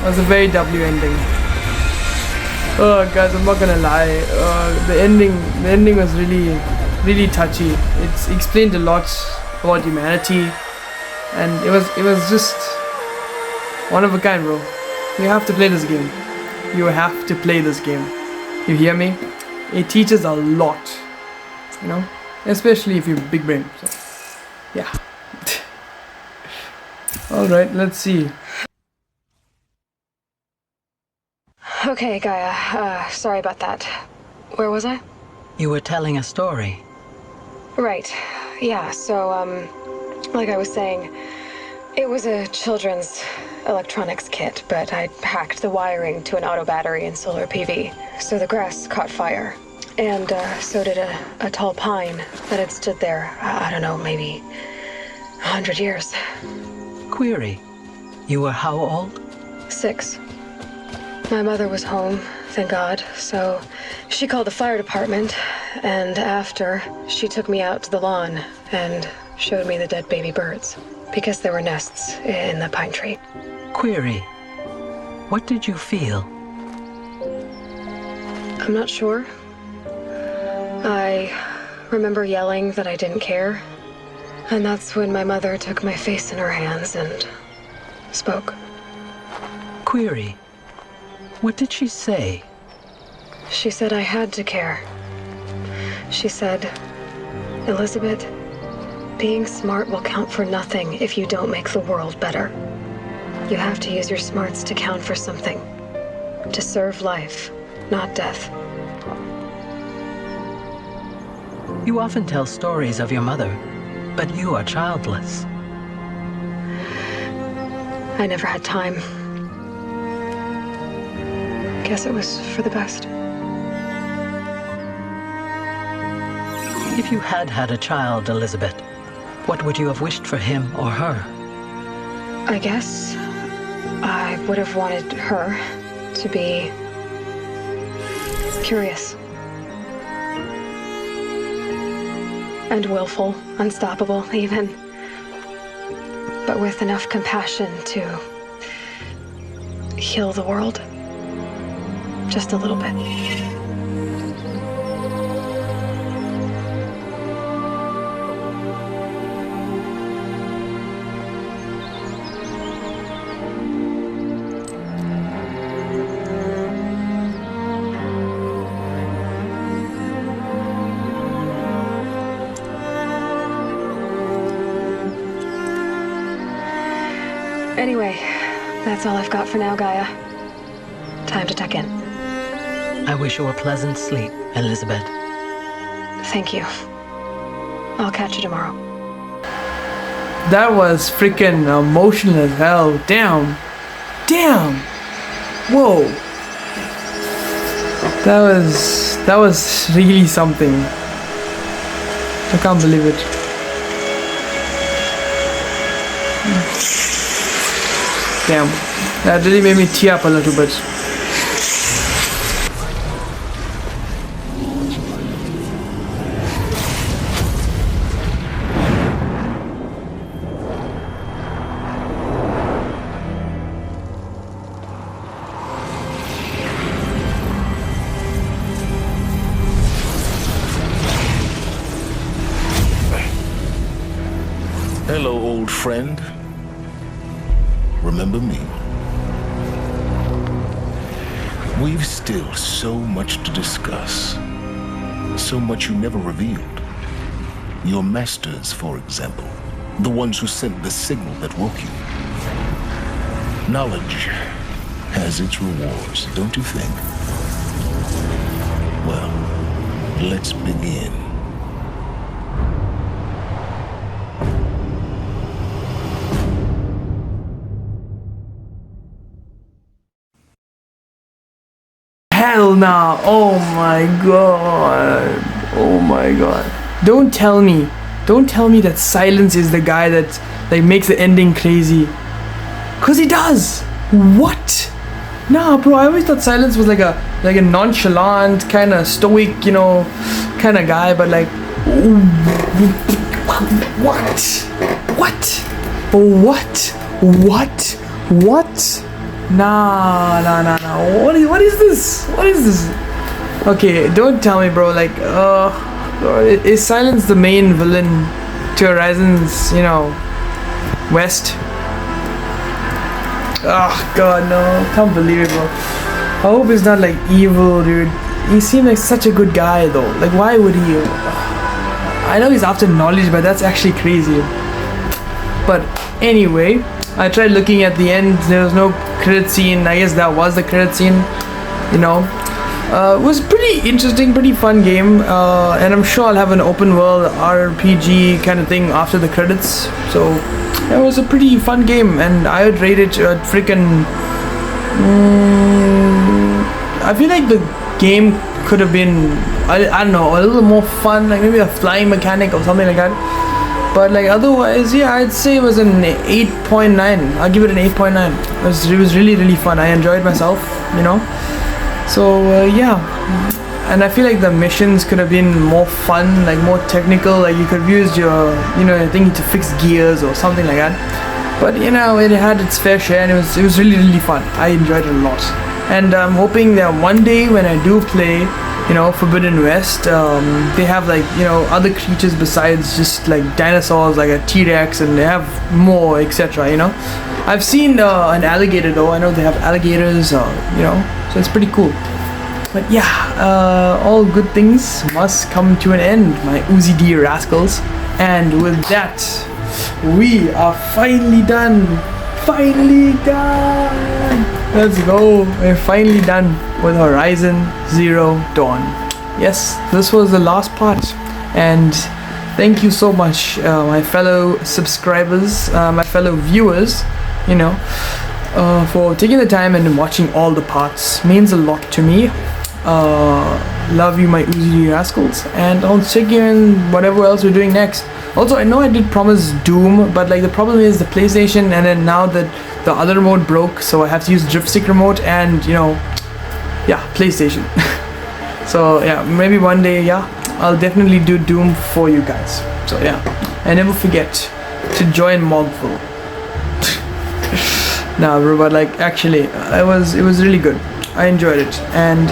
It was a very W ending. Oh guys, I'm not gonna lie. The ending was really touchy. It explained a lot about humanity, and it was just one of a kind, bro. You have to play this game. You have to play this game. You hear me? It teaches a lot, you know, especially if you're big brain. So, yeah. All right, let's see. Okay, Gaia. Sorry about that. Where was I? You were telling a story. Right. Yeah, so, like I was saying, it was a children's electronics kit, but I'd hacked the wiring to an auto battery and solar PV. So the grass caught fire. And, so did a tall pine that had stood there, I don't know, maybe 100 years. Query. You were how old? 6. My mother was home, thank God, so she called the fire department, and after, she took me out to the lawn and showed me the dead baby birds, because there were nests in the pine tree. Query. What did you feel? I'm not sure. I remember yelling that I didn't care, and that's when my mother took my face in her hands and spoke. Query. What did she say? She said I had to care. She said, Elisabet, being smart will count for nothing if you don't make the world better. You have to use your smarts to count for something. To serve life, not death. You often tell stories of your mother, but you are childless. I never had time. Guess it was for the best. If you had had a child, Elisabet, what would you have wished for him or her? I guess I would have wanted her to be curious. And willful, unstoppable even. But with enough compassion to heal the world. Just a little bit. Anyway, that's all I've got for now, Gaia. Time to tuck in. I wish you a pleasant sleep, Elisabet. Thank you. I'll catch you tomorrow. That was freaking emotional as hell. Damn. Damn. Whoa. That was really something. I can't believe it. Damn. That really made me tear up a little bit. Hello, old friend. Remember me? We've still so much to discuss. So much you never revealed. Your masters, for example. The ones who sent the signal that woke you. Knowledge has its rewards, don't you think? Well, let's begin. Hell nah. Oh my god. Oh my god. Don't tell me that Sylens is the guy that like makes the ending crazy. Cause he does. What? Nah, bro, I always thought Sylens was like a nonchalant, kind of stoic, you know, kind of guy, but like, what? Nah. What is this? Okay, don't tell me, bro. Like, is Sylens the main villain to Horizon's, you know, West? Oh god, no, can't believe it, bro. I hope he's not like evil, dude. He seemed like such a good guy though. Like, why would he? I know he's after knowledge, but that's actually crazy. But anyway, I tried looking at the end. There was no credit scene. I guess that was the credit scene, you know. It was pretty interesting, pretty fun game, and I'm sure I'll have an open world RPG kind of thing after the credits. So it was a pretty fun game, and I would rate it freaking. I feel like the game could have been, I don't know, a little more fun, like maybe a flying mechanic or something like that. But like otherwise, yeah, I'd say it was an 8.9. I'll give it an 8.9. It was really fun. I enjoyed myself, you know. So yeah, and I feel like the missions could have been more fun, like more technical. Like you could have used your, you know, thing to fix gears or something like that. But you know, it had its fair share, and it was really fun. I enjoyed it a lot, and I'm hoping that one day when I do play, you know, Forbidden West, they have like, you know, other creatures besides just like dinosaurs, like a T-Rex, and they have more, etc. You know, I've seen an alligator though. I know they have alligators, you know, so it's pretty cool. But yeah, all good things must come to an end, my UZZI.D.Rascals. And with that, we are finally done. Let's go. We're finally done with Horizon Zero Dawn. Yes, this was the last part, and thank you so much, my fellow subscribers, my fellow viewers, you know, for taking the time and watching all the parts. Means a lot to me. Love you, my UZZI.Rascals, and I'll check you in whatever else we're doing next. Also, I know I did promise Doom, but like the problem is the PlayStation, and then now that the other remote broke, so I have to use Drift Stick remote, and you know, yeah, PlayStation. So yeah, maybe one day, yeah, I'll definitely do Doom for you guys. So yeah, and never forget to join Mogville. Nah, bro, but like actually, it was really good. I enjoyed it, and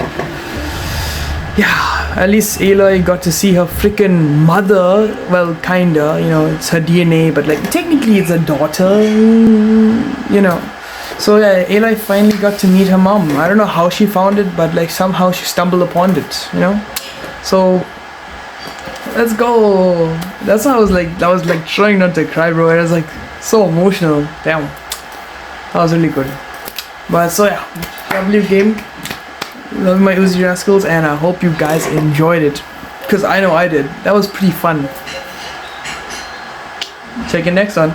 yeah, at least Aloy got to see her freaking mother. Well, kinda, you know, it's her DNA, but like technically it's a daughter, you know. So yeah, Aloy finally got to meet her mom. I don't know how she found it, but like somehow she stumbled upon it, you know. So let's go. That's how I was like trying not to cry, bro. It was like so emotional. Damn, that was really good. But so yeah, W game. Love my UZZI.Rascals, and I hope you guys enjoyed it, because I know I did. That was pretty fun. Check it next one.